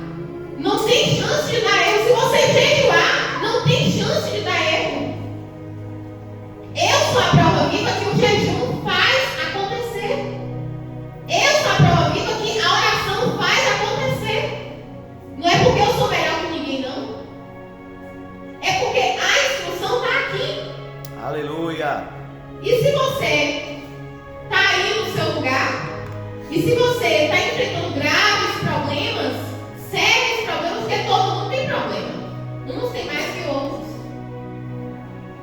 não tem chance de dar erro. Se você jejuar, não tem chance de dar erro. Eu sou a prova viva que o jejum faz acontecer. Eu sou a prova viva que a oração faz acontecer. Não é porque eu sou melhor que ninguém, não. É porque a instrução está aqui. Aleluia. E se você está aí no seu lugar, e se você está enfrentando graves problemas, sérios problemas, porque todo mundo tem problema. Uns tem mais que outros.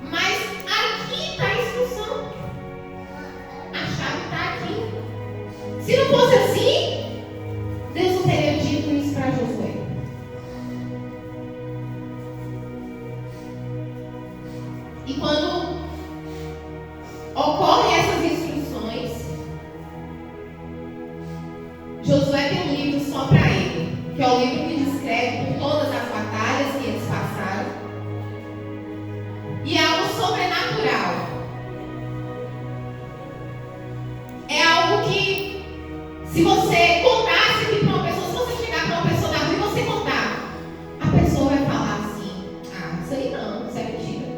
Mas aqui está a instrução. A chave está aqui. Se não fosse assim, Deus não teria dito isso para Josué. E quando ocorrem essas instruções, Josué tem um livro só para ele, que é o livro que descreve por todas as batalhas que eles passaram. E é algo sobrenatural. É algo que, se você contasse aqui para uma pessoa, se você chegar para uma pessoa na rua e você contar, a pessoa vai falar assim: ah, isso aí não, isso é mentira.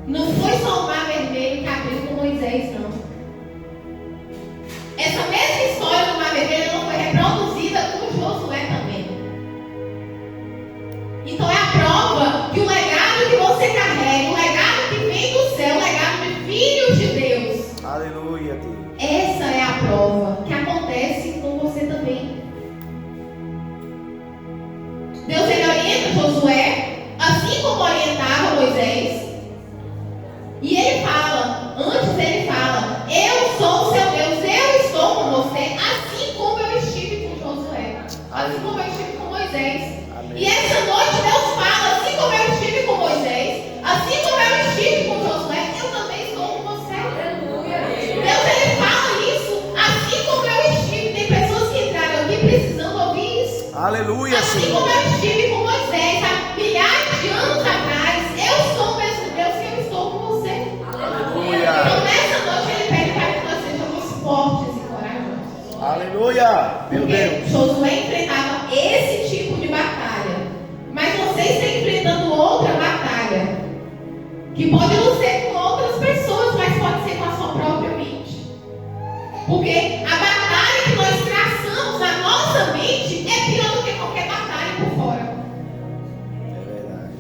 Não foi só o mar vermelho que abriu com Moisés, não. Essa mesma história do mar vermelho não foi reproduzida com Josué também. Então é a prova que o legado que você carrega, o legado que vem do céu, o legado de filhos de Deus. Aleluia, Deus. Essa é a prova que acontece com você também. Deus, ele orienta Josué, assim como orientava Moisés. E ele fala, antes ele fala, eu sou o seu Deus, eu estou com você, assim como eu estive com Josué, assim como eu estive com Moisés. Amém. E essa noite Deus fala, assim como eu estive com Moisés, assim como eu estive com Josué, eu também estou com você. Deus, ele fala isso, assim como eu estive. Tem pessoas que entraram aqui precisando ouvir isso. Aleluia, Assim Senhor. como eu estive com Moisés há milhares de anos atrás, eu sou o mesmo Deus que eu estou com você. Aleluia. Então nessa noite ele pede para que nós sejamos fortes e corajosos. Aleluia. Meu Porque Deus. Josué enfrentava esse tipo de batalha. Mas você está enfrentando outra batalha. Que pode não ser com outras pessoas, mas pode ser com a sua própria mente. Porque a batalha que nós traçamos na nossa mente é pior do que qualquer batalha por fora. É verdade.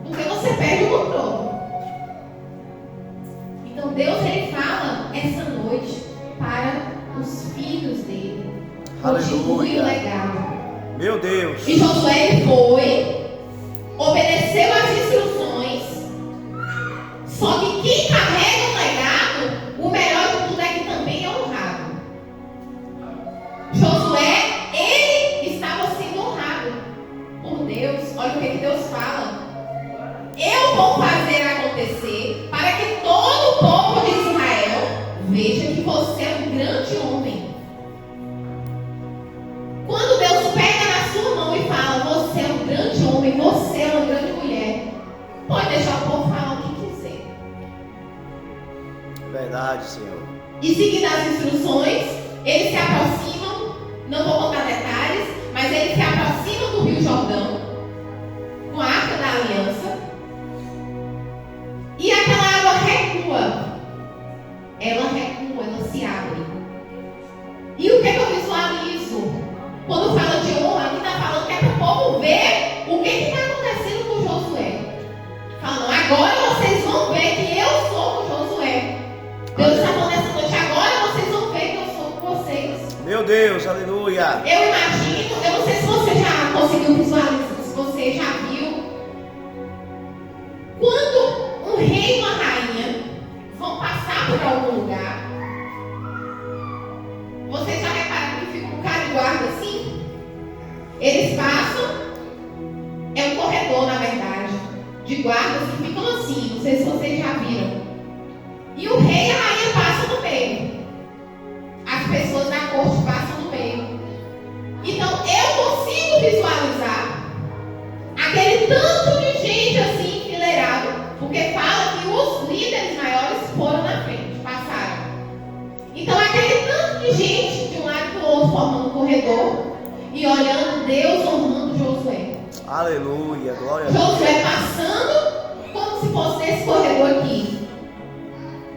Porque você perde o controle. Então Deus, ele fala essa noite para os filhos dele. Continue o legado. Meu Deus. E Josué, ele foi, obedeceu às instruções. Só que quem carrega o legado, o melhor de tudo é que também é honrado. Josué, ele estava sendo honrado por Deus. Olha o que Deus fala. Eu vou fazer acontecer para que todo o povo de Israel veja que você é um grande homem. Quando Deus pega na sua mão e fala, você é um grande homem, você é uma grande mulher, pode deixar o povo falar o que quiser. Verdade, Senhor. E seguindo as instruções, eles se aproximam, não vou contar detalhes, mas eles se aproximam do Rio Jordão, com a Arca da Aliança, e aquela água recua. Ela recua, ela se abre. E o que eu visualizo? Quando fala de honra, aqui está falando que é para o povo ver o que está acontecendo com Josué. Falando, agora vocês vão ver que eu sou com Josué. Deus está falando essa noite, agora vocês vão ver que eu sou com vocês. Meu Deus, aleluia. Eu imagino, eu não sei se você já conseguiu visualizar, se você já viu, quando um rei e uma rainha vão passar por algum lugar, vocês já repararam que fica um cara de guarda assim? Eles passam, é um corredor na verdade, de guardas que ficam assim, não sei se vocês já viram. E o rei e a rainha passam no meio. As pessoas da corte passam no meio. Então eu consigo visualizar aquele tanto de gente assim enfileirado, porque fala que os líderes maiores foram na frente, passaram. Então aquele tanto de gente de um lado e do outro formando um corredor e olhando Deus honrando Josué. Aleluia, glória a Deus. Josué passando como se fosse esse corredor aqui.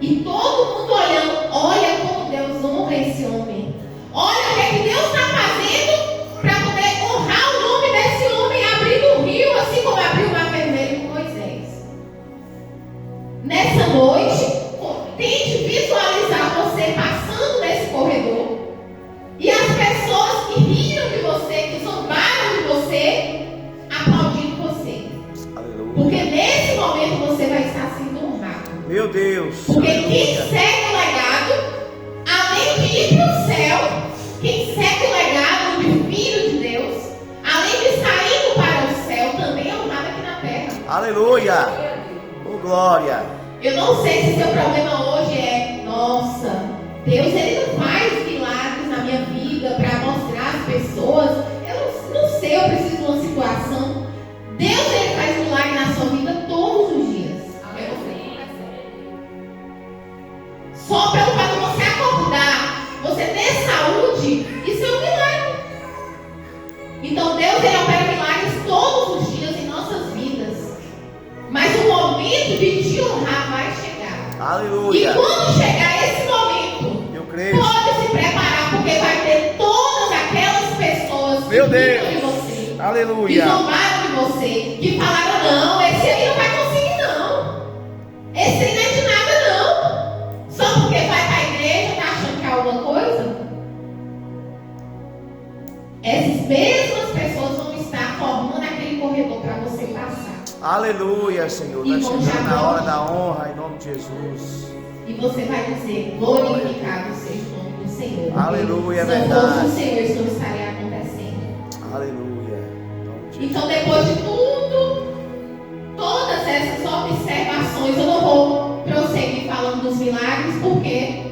E todo mundo olhando, olha como Deus honra esse homem. Olha o que é que Deus está fazendo para poder honrar o nome desse homem, abrindo o rio, assim como abriu o Mar Vermelho com Moisés. Nessa noite, tente visualizar você passando nesse corredor e as pessoas que riram de você, que zombaram de você, aplaudindo você. Aleluia. Porque nesse momento você vai estar sendo honrado. Meu Deus. Porque quem Aleluia. segue o legado, além de ir para o céu, quem segue o legado de filho de Deus, além de estar indo para o céu, também é honrado aqui na terra. Aleluia. Oh, glória. Eu não sei se seu problema hoje é, nossa, Deus ele não faz milagres na minha vida para mostrar às pessoas. Eu não sei, eu preciso de uma situação. Deus ele faz milagre na sua vida todos os dias. Só pelo fato de você acordar, você ter saúde, isso é um milagre. Então Deus ele opera milagres todos os dias em nossas vidas. Mas o momento momento de te honrar vai chegar. Aleluia. E quando chegar esse momento, Eu creio. pode se preparar, porque vai ter todas aquelas pessoas que Meu riram de Deus. você, que Aleluia. zombaram de você, que falaram, não, esse aí não vai conseguir não. Esse aí não é de nada não. Só porque vai para a igreja, tá achando que é alguma coisa? Essas mesmas pessoas vão estar formando aquele corredor para você passar. Aleluia, Senhor. E Nós vão chegamos já na hora longe. da honra, em nome de Jesus. E você vai dizer, glorificado seja o nome do Senhor. Porque Aleluia, é se não verdade. fosse o Senhor, isso não estaria acontecendo. Aleluia. Em nome de Jesus. Então, depois de tudo, todas essas observações, eu não vou prosseguir falando dos milagres, porque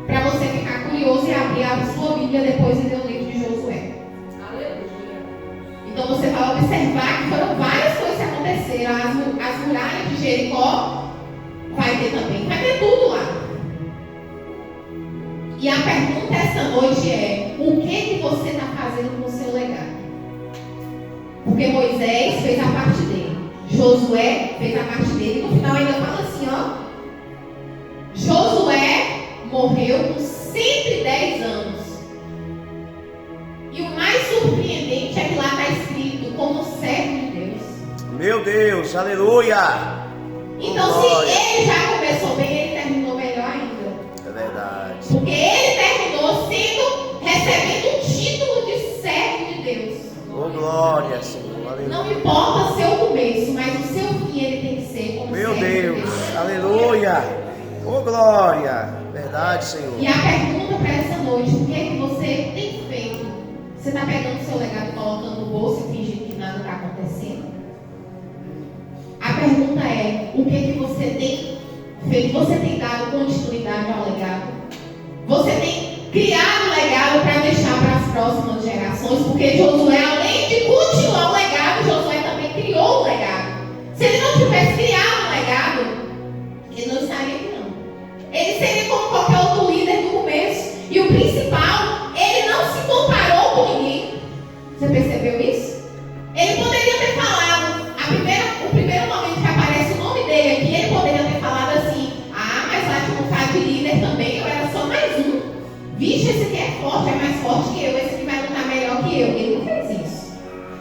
para você ficar curioso e abrir a sua Bíblia depois e ler o livro de Josué. Aleluia. Então você vai observar que foram várias coisas que aconteceram. As muralhas de Jericó vai ter também, vai ter tudo lá. E a pergunta esta noite é: o que você está fazendo com o seu legado? Porque Moisés fez a parte dele, Josué fez a parte dele, e no final ainda fala assim, ó: Josué morreu com 110 anos. E o mais surpreendente é que lá está escrito como servo de Deus. Meu Deus, aleluia. Então, Glória. se ele já começou bem, ele terminou melhor ainda. É verdade. Porque ele terminou recebendo o título de servo de Deus. Oh, glória, Senhor. Aleluia. Não importa o seu começo, mas o seu fim ele tem que ser como Meu servo de Deus, Deus. aleluia. Oh, glória. Verdade, Senhor. E a pergunta para essa noite: o que é que você tem feito? Você está pegando o seu legado, colocando no bolso e fingindo que nada está acontecendo? A pergunta é: o que é que você tem feito? Você tem dado continuidade ao legado? Você tem criado legado para deixar para as próximas gerações? Porque Josué, além de continuar o legado, Josué também criou o legado. Se ele não tivesse criado o legado, ele não estaria aqui não. Ele seria como qualquer outro líder do começo. E o principal, ele não se comparou com ninguém. Você percebeu isso? Ele poderia ter falado, o primeiro momento que aparece o nome dele aqui, ele poderia ter falado assim: ah, mas lá tinha um cara de líder também, eu era só mais um. Vixe, esse aqui é forte, é mais forte que eu, esse aqui vai lutar melhor que eu. Ele não fez isso.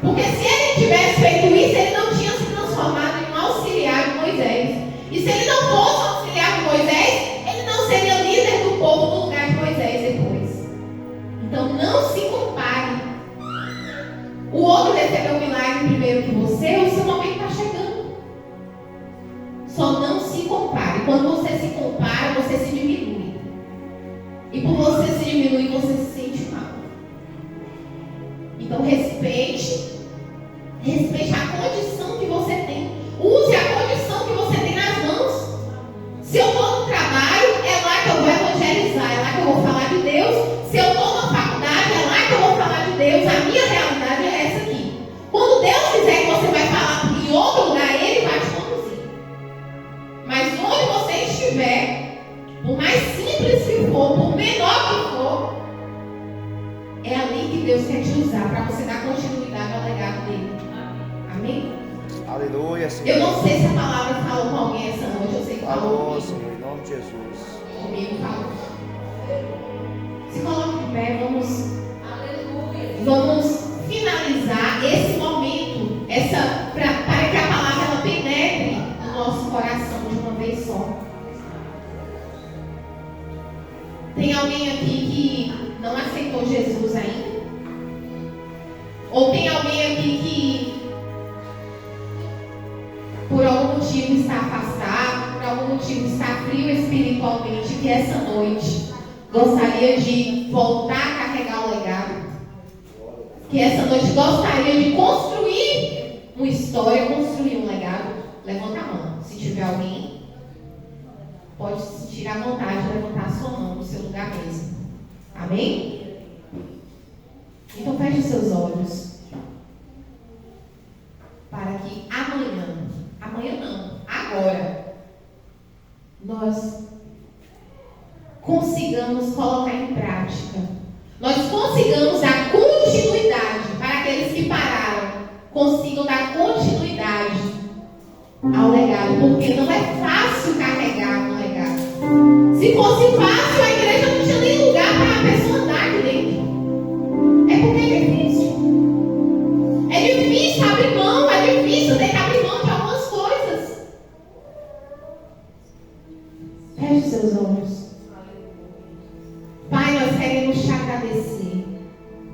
Porque se ele tivesse feito isso, ele não tinha se transformado em um auxiliar de Moisés. E se ele não fosse auxiliar de Moisés, ele não seria líder do povo no lugar de Moisés depois. Então não se compare. O outro recebeu o milagre primeiro que você, o seu momento está chegando. Só não se compare. Quando você se compara, você se diminui. E por você se diminuir, você se sente mal. Então respeite a condição que você tem. Use a condição que você tem nas mãos. Se eu estou no trabalho, é lá que eu vou evangelizar, é lá que eu vou falar de Deus. Se eu estou na faculdade, é lá que eu vou falar de Deus. A minha realidade é essa aqui. Quando Deus quiser que você vai falar em outro lugar, Ele vai te conduzir. Mas onde você estiver, por mais simples que for, por menor que for, é ali que Deus quer te usar para você dar continuidade ao legado dele. Amém? Aleluia, Senhor. Eu não sei se a palavra falou com alguém essa noite, eu sei que falou Falou, comigo. Senhor, em nome de Jesus. Comigo falou. Se coloque de pé, vamos finalizar esse momento, para que a palavra ela penetre no nosso coração de uma vez só. Tem alguém aqui que não aceitou Jesus ainda? Ou tem alguém aqui que por algum motivo está afastado, por algum motivo está frio espiritualmente, que essa noite gostaria de voltar a carregar o legado? Que essa noite gostaria de construir uma história, construir um legado? Levanta a mão. Se tiver alguém, pode se sentir à vontade de levantar a sua mão no seu lugar mesmo. Amém? Então feche os seus olhos. Para que amanhã não, agora, nós consigamos colocar em prática. Nós consigamos dar continuidade para aqueles que pararam. Consigam dar continuidade ao legado, porque não é fácil carregar um legado. Se fosse fácil, a igreja não tinha nem lugar para a pessoa andar aqui dentro. É porque é difícil. É difícil abrir mão, é difícil ter que abrir mão de algumas coisas. Feche seus olhos. Pai, nós queremos te agradecer.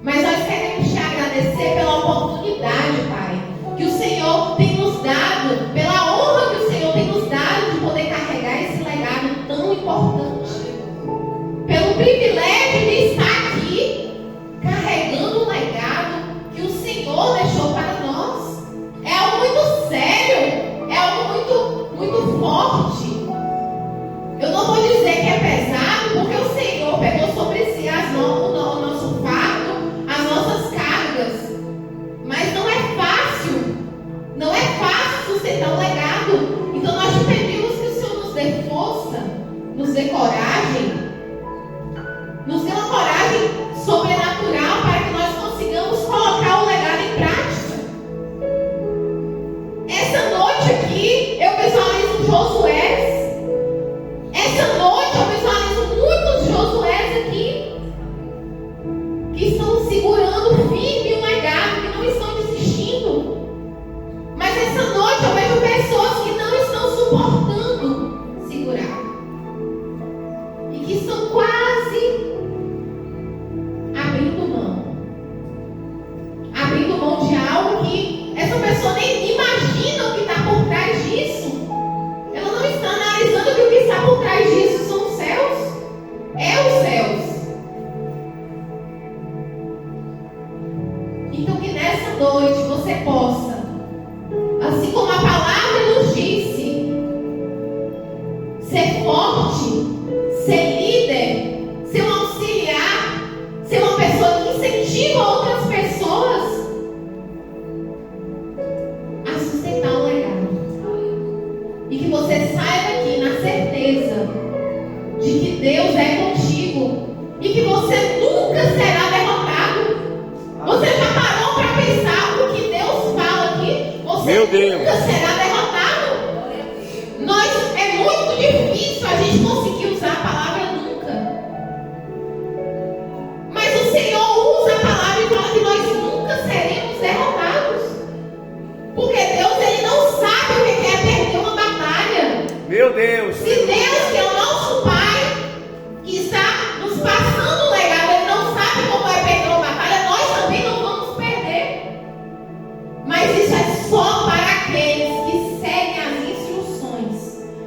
Mas nós queremos te agradecer pela oportunidade, Pai, que o Senhor tem nos dado, pela honra que o Senhor tem nos dado de poder carregar esse legado tão importante. Pelo privilégio de estar aqui, carregando um legado que o Senhor deixou para nós. É algo muito sério, é algo muito forte. Eu não vou dizer que é pesado, porque o Senhor pegou sobre si o nosso fardo, as nossas cargas. Mas não é fácil. Não é fácil sustentar o legado. Então nós te pedimos que o Senhor nos dê força, nos dê coragem. Nos dê uma coragem sobrenatural para que nós consigamos colocar o legado em prática. Essa noite aqui, eu visualizo Josué. Essa noite eu visualizo muitos Josués aqui que estão segurando firme um legado, que não estão desistindo. Mas essa noite eu vejo pessoas que não estão suportando segurar e que estão quase abrindo mão de algo que essa pessoa nem imagina o que está por trás disso. Ela não está analisando que o que está por trás disso são os céus. É os céus. Então que nessa noite você possa, assim como a palavra nos disse, ser forte, ser líder, ser um auxiliar, ser uma pessoa que incentiva outras pessoas a sustentar o legado. E que você saia daqui na certeza de que Deus é contigo e que você nunca será derrotado. Você já parou para pensar o que Deus fala aqui? Você nunca será derrotado. É muito difícil a gente conseguir usar a palavra nunca. Mas o Senhor usa a palavra e fala que nós nunca seremos derrotados. Porque Deus, Ele não sabe o que é perder uma batalha. Meu Deus. Se Deus, que é o nosso Pai, que está nos passando o legado, Ele não sabe como é perder uma batalha, nós também não vamos perder. Mas isso é só para aqueles que seguem as instruções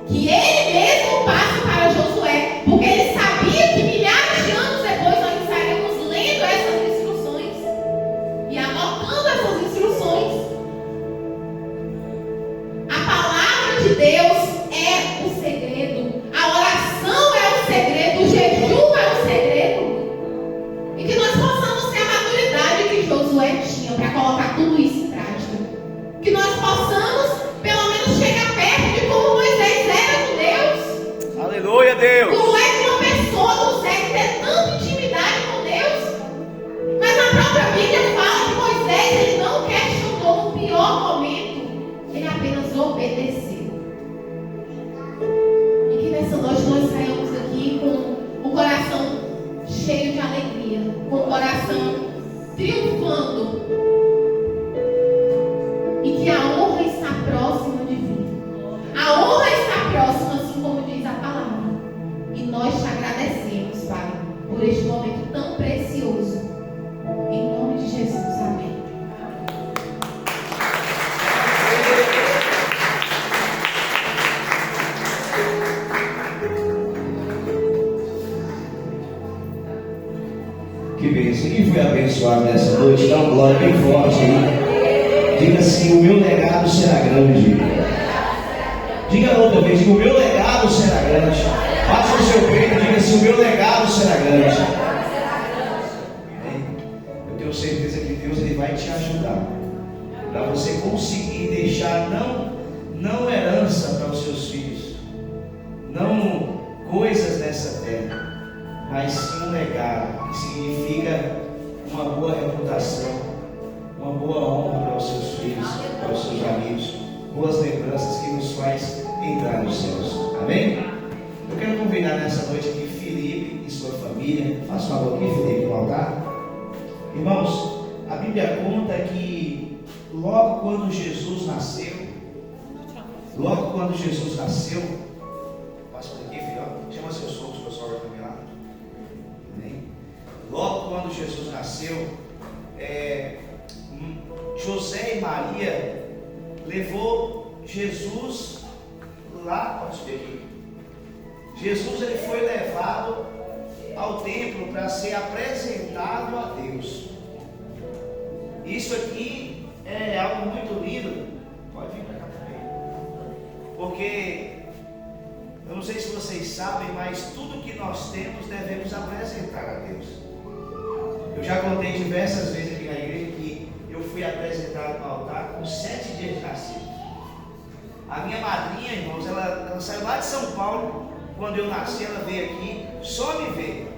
que Ele mesmo passa para Josué, porque Ele sabia que milhares de anos depois nós estaremos lendo essas instruções e anotando essas instruções. A palavra de Deus é o segredo. A oração é o segredo. O jejum é o segredo. E que nós possamos ter a maturidade que Josué tinha para colocar tudo isso em prática. Que nós possamos, pelo menos, chegar perto de como Moisés era com Deus. Aleluia, Deus. Como é que uma pessoa consegue ter tanta intimidade com Deus? Mas a própria Bíblia fala que Moisés, ele não questionou no pior momento. Ele apenas obedeceu. E que nessa noite nós saímos aqui com o coração cheio de alegria, com o coração triunfando. E que a honra está próxima de vir. A honra está próxima, assim como diz a palavra. E nós te agradecemos, Pai, por este momento tão precioso. Em nome de Jesus, amém. Que bênção. Quem foi abençoado nessa noite? Dá uma glória bem forte aí. Diga assim: o meu legado será grande. Diga outra vez: o meu legado será grande. Faça o seu peito e diga assim: o meu legado será grande. Eu tenho certeza que Deus, Ele vai te ajudar para você conseguir deixar não herança para os seus filhos, não coisas dessa terra, mas sim um legado, que significa uma boa reputação, uma boa honra para os seus filhos, para os seus amigos. boas lembranças que nos faz entrar nos céus. Amém? Eu quero convidar nessa noite aqui Felipe e sua família. Faça um favor aqui, Felipe, no altar. Irmãos, a Bíblia conta que logo quando Jesus nasceu, passa por aqui, filho, chama seus sogros, seu sogro também lá. Amém? Logo quando Jesus nasceu, José e Maria levou Jesus lá, pode subir aqui. Jesus ele foi levado ao templo para ser apresentado a Deus. Isso aqui é algo muito lindo. Pode vir para cá também. Porque eu não sei se vocês sabem, mas tudo que nós temos devemos apresentar a Deus. Eu já contei diversas vezes aqui na igreja que eu fui apresentado no altar com 7 dias de nascido. A minha madrinha, irmãos, ela saiu lá de São Paulo. Quando eu nasci, ela veio aqui só me ver.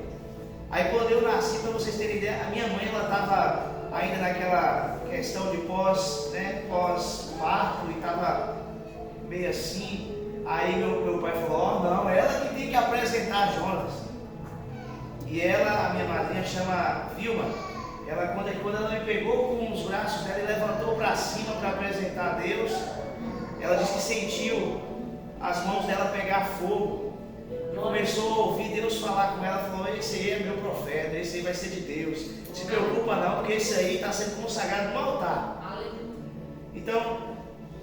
Aí quando eu nasci, para vocês terem ideia, a minha mãe ela estava ainda naquela questão de pós-parto e estava meio assim. Aí meu pai falou, não, ela que tem que apresentar Jonas. E ela, a minha madrinha, chama Vilma. Ela, quando ela me pegou com os braços dela e levantou para cima para apresentar a Deus, ela disse que sentiu as mãos dela pegar fogo. E começou a ouvir Deus falar com ela. Falou, esse aí é meu profeta, esse aí vai ser de Deus. Não se preocupa não, porque esse aí está sendo consagrado no altar. Então,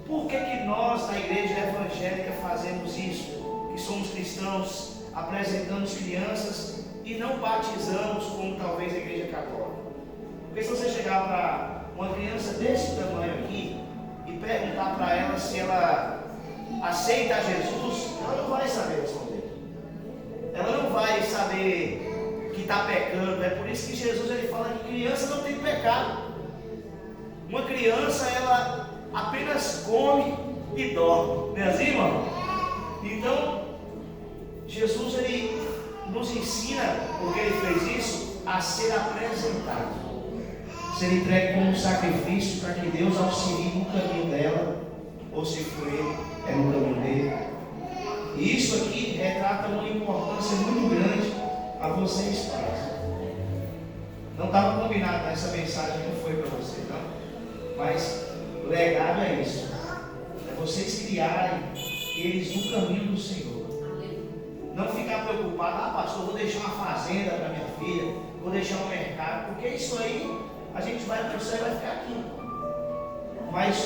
por que nós na igreja evangélica fazemos isso? Que somos cristãos, apresentamos crianças e não batizamos como talvez a igreja católica. Porque se você chegar para uma criança desse tamanho aqui e perguntar para ela se ela aceita Jesus, ela não vai saber responder. Ela não vai saber que está pecando. É por isso que Jesus ele fala que criança não tem pecado. Uma criança ela apenas come e dorme, não é assim, irmão? Então Jesus ele nos ensina, porque ele fez isso, a ser apresentado, ser entregue como um sacrifício para que Deus auxilie no caminho dela, ou se for ele, é no caminho dele. E isso aqui retrata uma importância muito grande a vocês, pais. Não estava combinado nessa mensagem, não foi para você, não. Mas o legado é isso. É vocês criarem eles no caminho do Senhor. Não ficar preocupado, pastor, vou deixar uma fazenda para minha filha, vou deixar um mercado, porque isso aí a gente vai para o céu e vai ficar aqui. Mas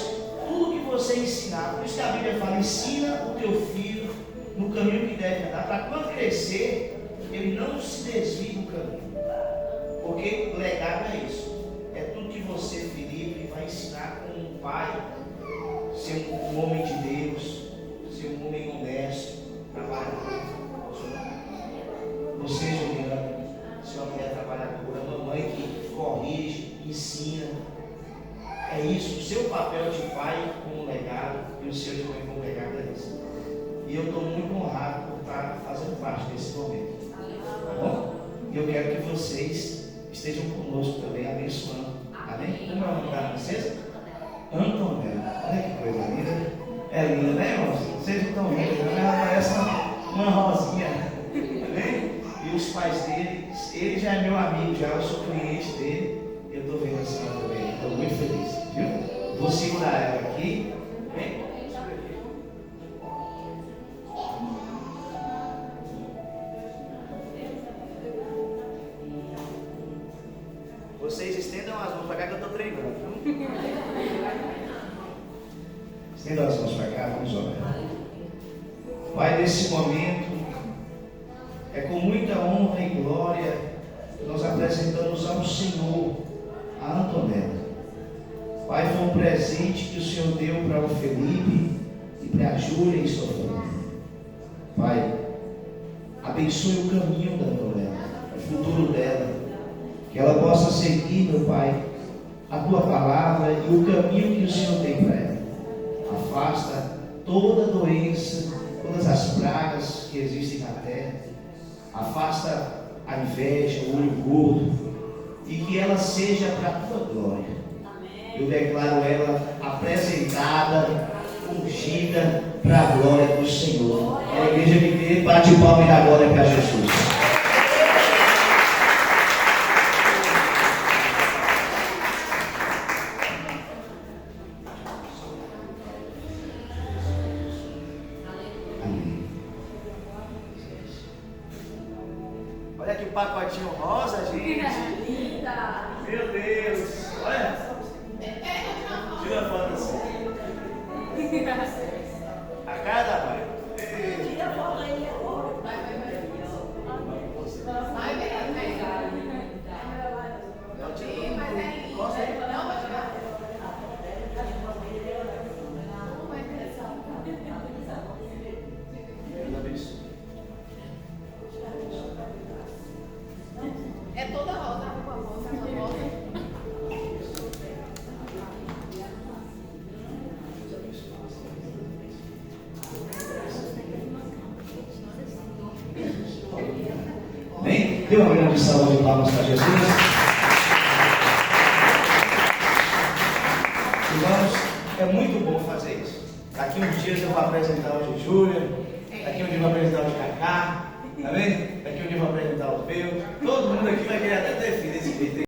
tudo que você ensinar, por isso que a Bíblia fala, ensina o teu filho no caminho que deve andar, para quando crescer, ele não se desvie do caminho. Porque o legado é isso. É tudo que você, Felipe, vai ensinar como um pai, ser um homem de Deus, ser um homem honesto, trabalhador. Você, Juliana, ser uma mulher trabalhadora, uma mãe que corrige, ensina. É isso, o seu papel de pai como legado e o seu de mãe como legado é isso. E eu estou muito honrado por estar fazendo parte desse momento. Tá bom? E eu quero que vocês estejam conosco também, abençoando. Amém? Como é o nome da princesa? Antonella. Olha que coisa linda. É linda, né, irmãos? Vocês não estão vendo, né? Ela parece uma rosinha. Amém? E os pais dele, ele já é meu amigo, já eu sou cliente dele. Eu estou vendo assim também. Estou muito feliz. Viu? Vou segurar ela aqui. Vem. Vocês estendam as mãos para cá que eu estou treinando. Estendam as mãos para cá, vamos orar. Pai, nesse momento, é com muita honra e glória que nós apresentamos ao Senhor a Antonella. Pai, foi um presente que o Senhor deu para o Felipe e para a Júlia e sua família. Pai, abençoe o caminho da Antonella, o futuro dela. Que ela possa seguir, meu Pai, a Tua palavra e o caminho que o Senhor tem para ela. Afasta toda doença, todas as pragas que existem na terra. Afasta a inveja, o olho gordo. E que ela seja para a Tua glória. Eu declaro ela apresentada com ungida para a glória do Senhor. A igreja que vê, bate palma e dá glória para Jesus. Olha que pacotinho rosa, gente. Meu Deus. Olha. Tira a foto assim. A cara da mãe. É toda rosa, a rosa. Bem, dê uma grande salva de palmas para Jesus. Irmãos, é muito bom fazer isso. Daqui uns dias eu vou apresentar o de Júlia, daqui um dia eu vou apresentar o de Cacá, tá vendo? Daqui um dia eu vou apresentar o meu. Todo mundo aqui vai querer até ter filho desse jeito.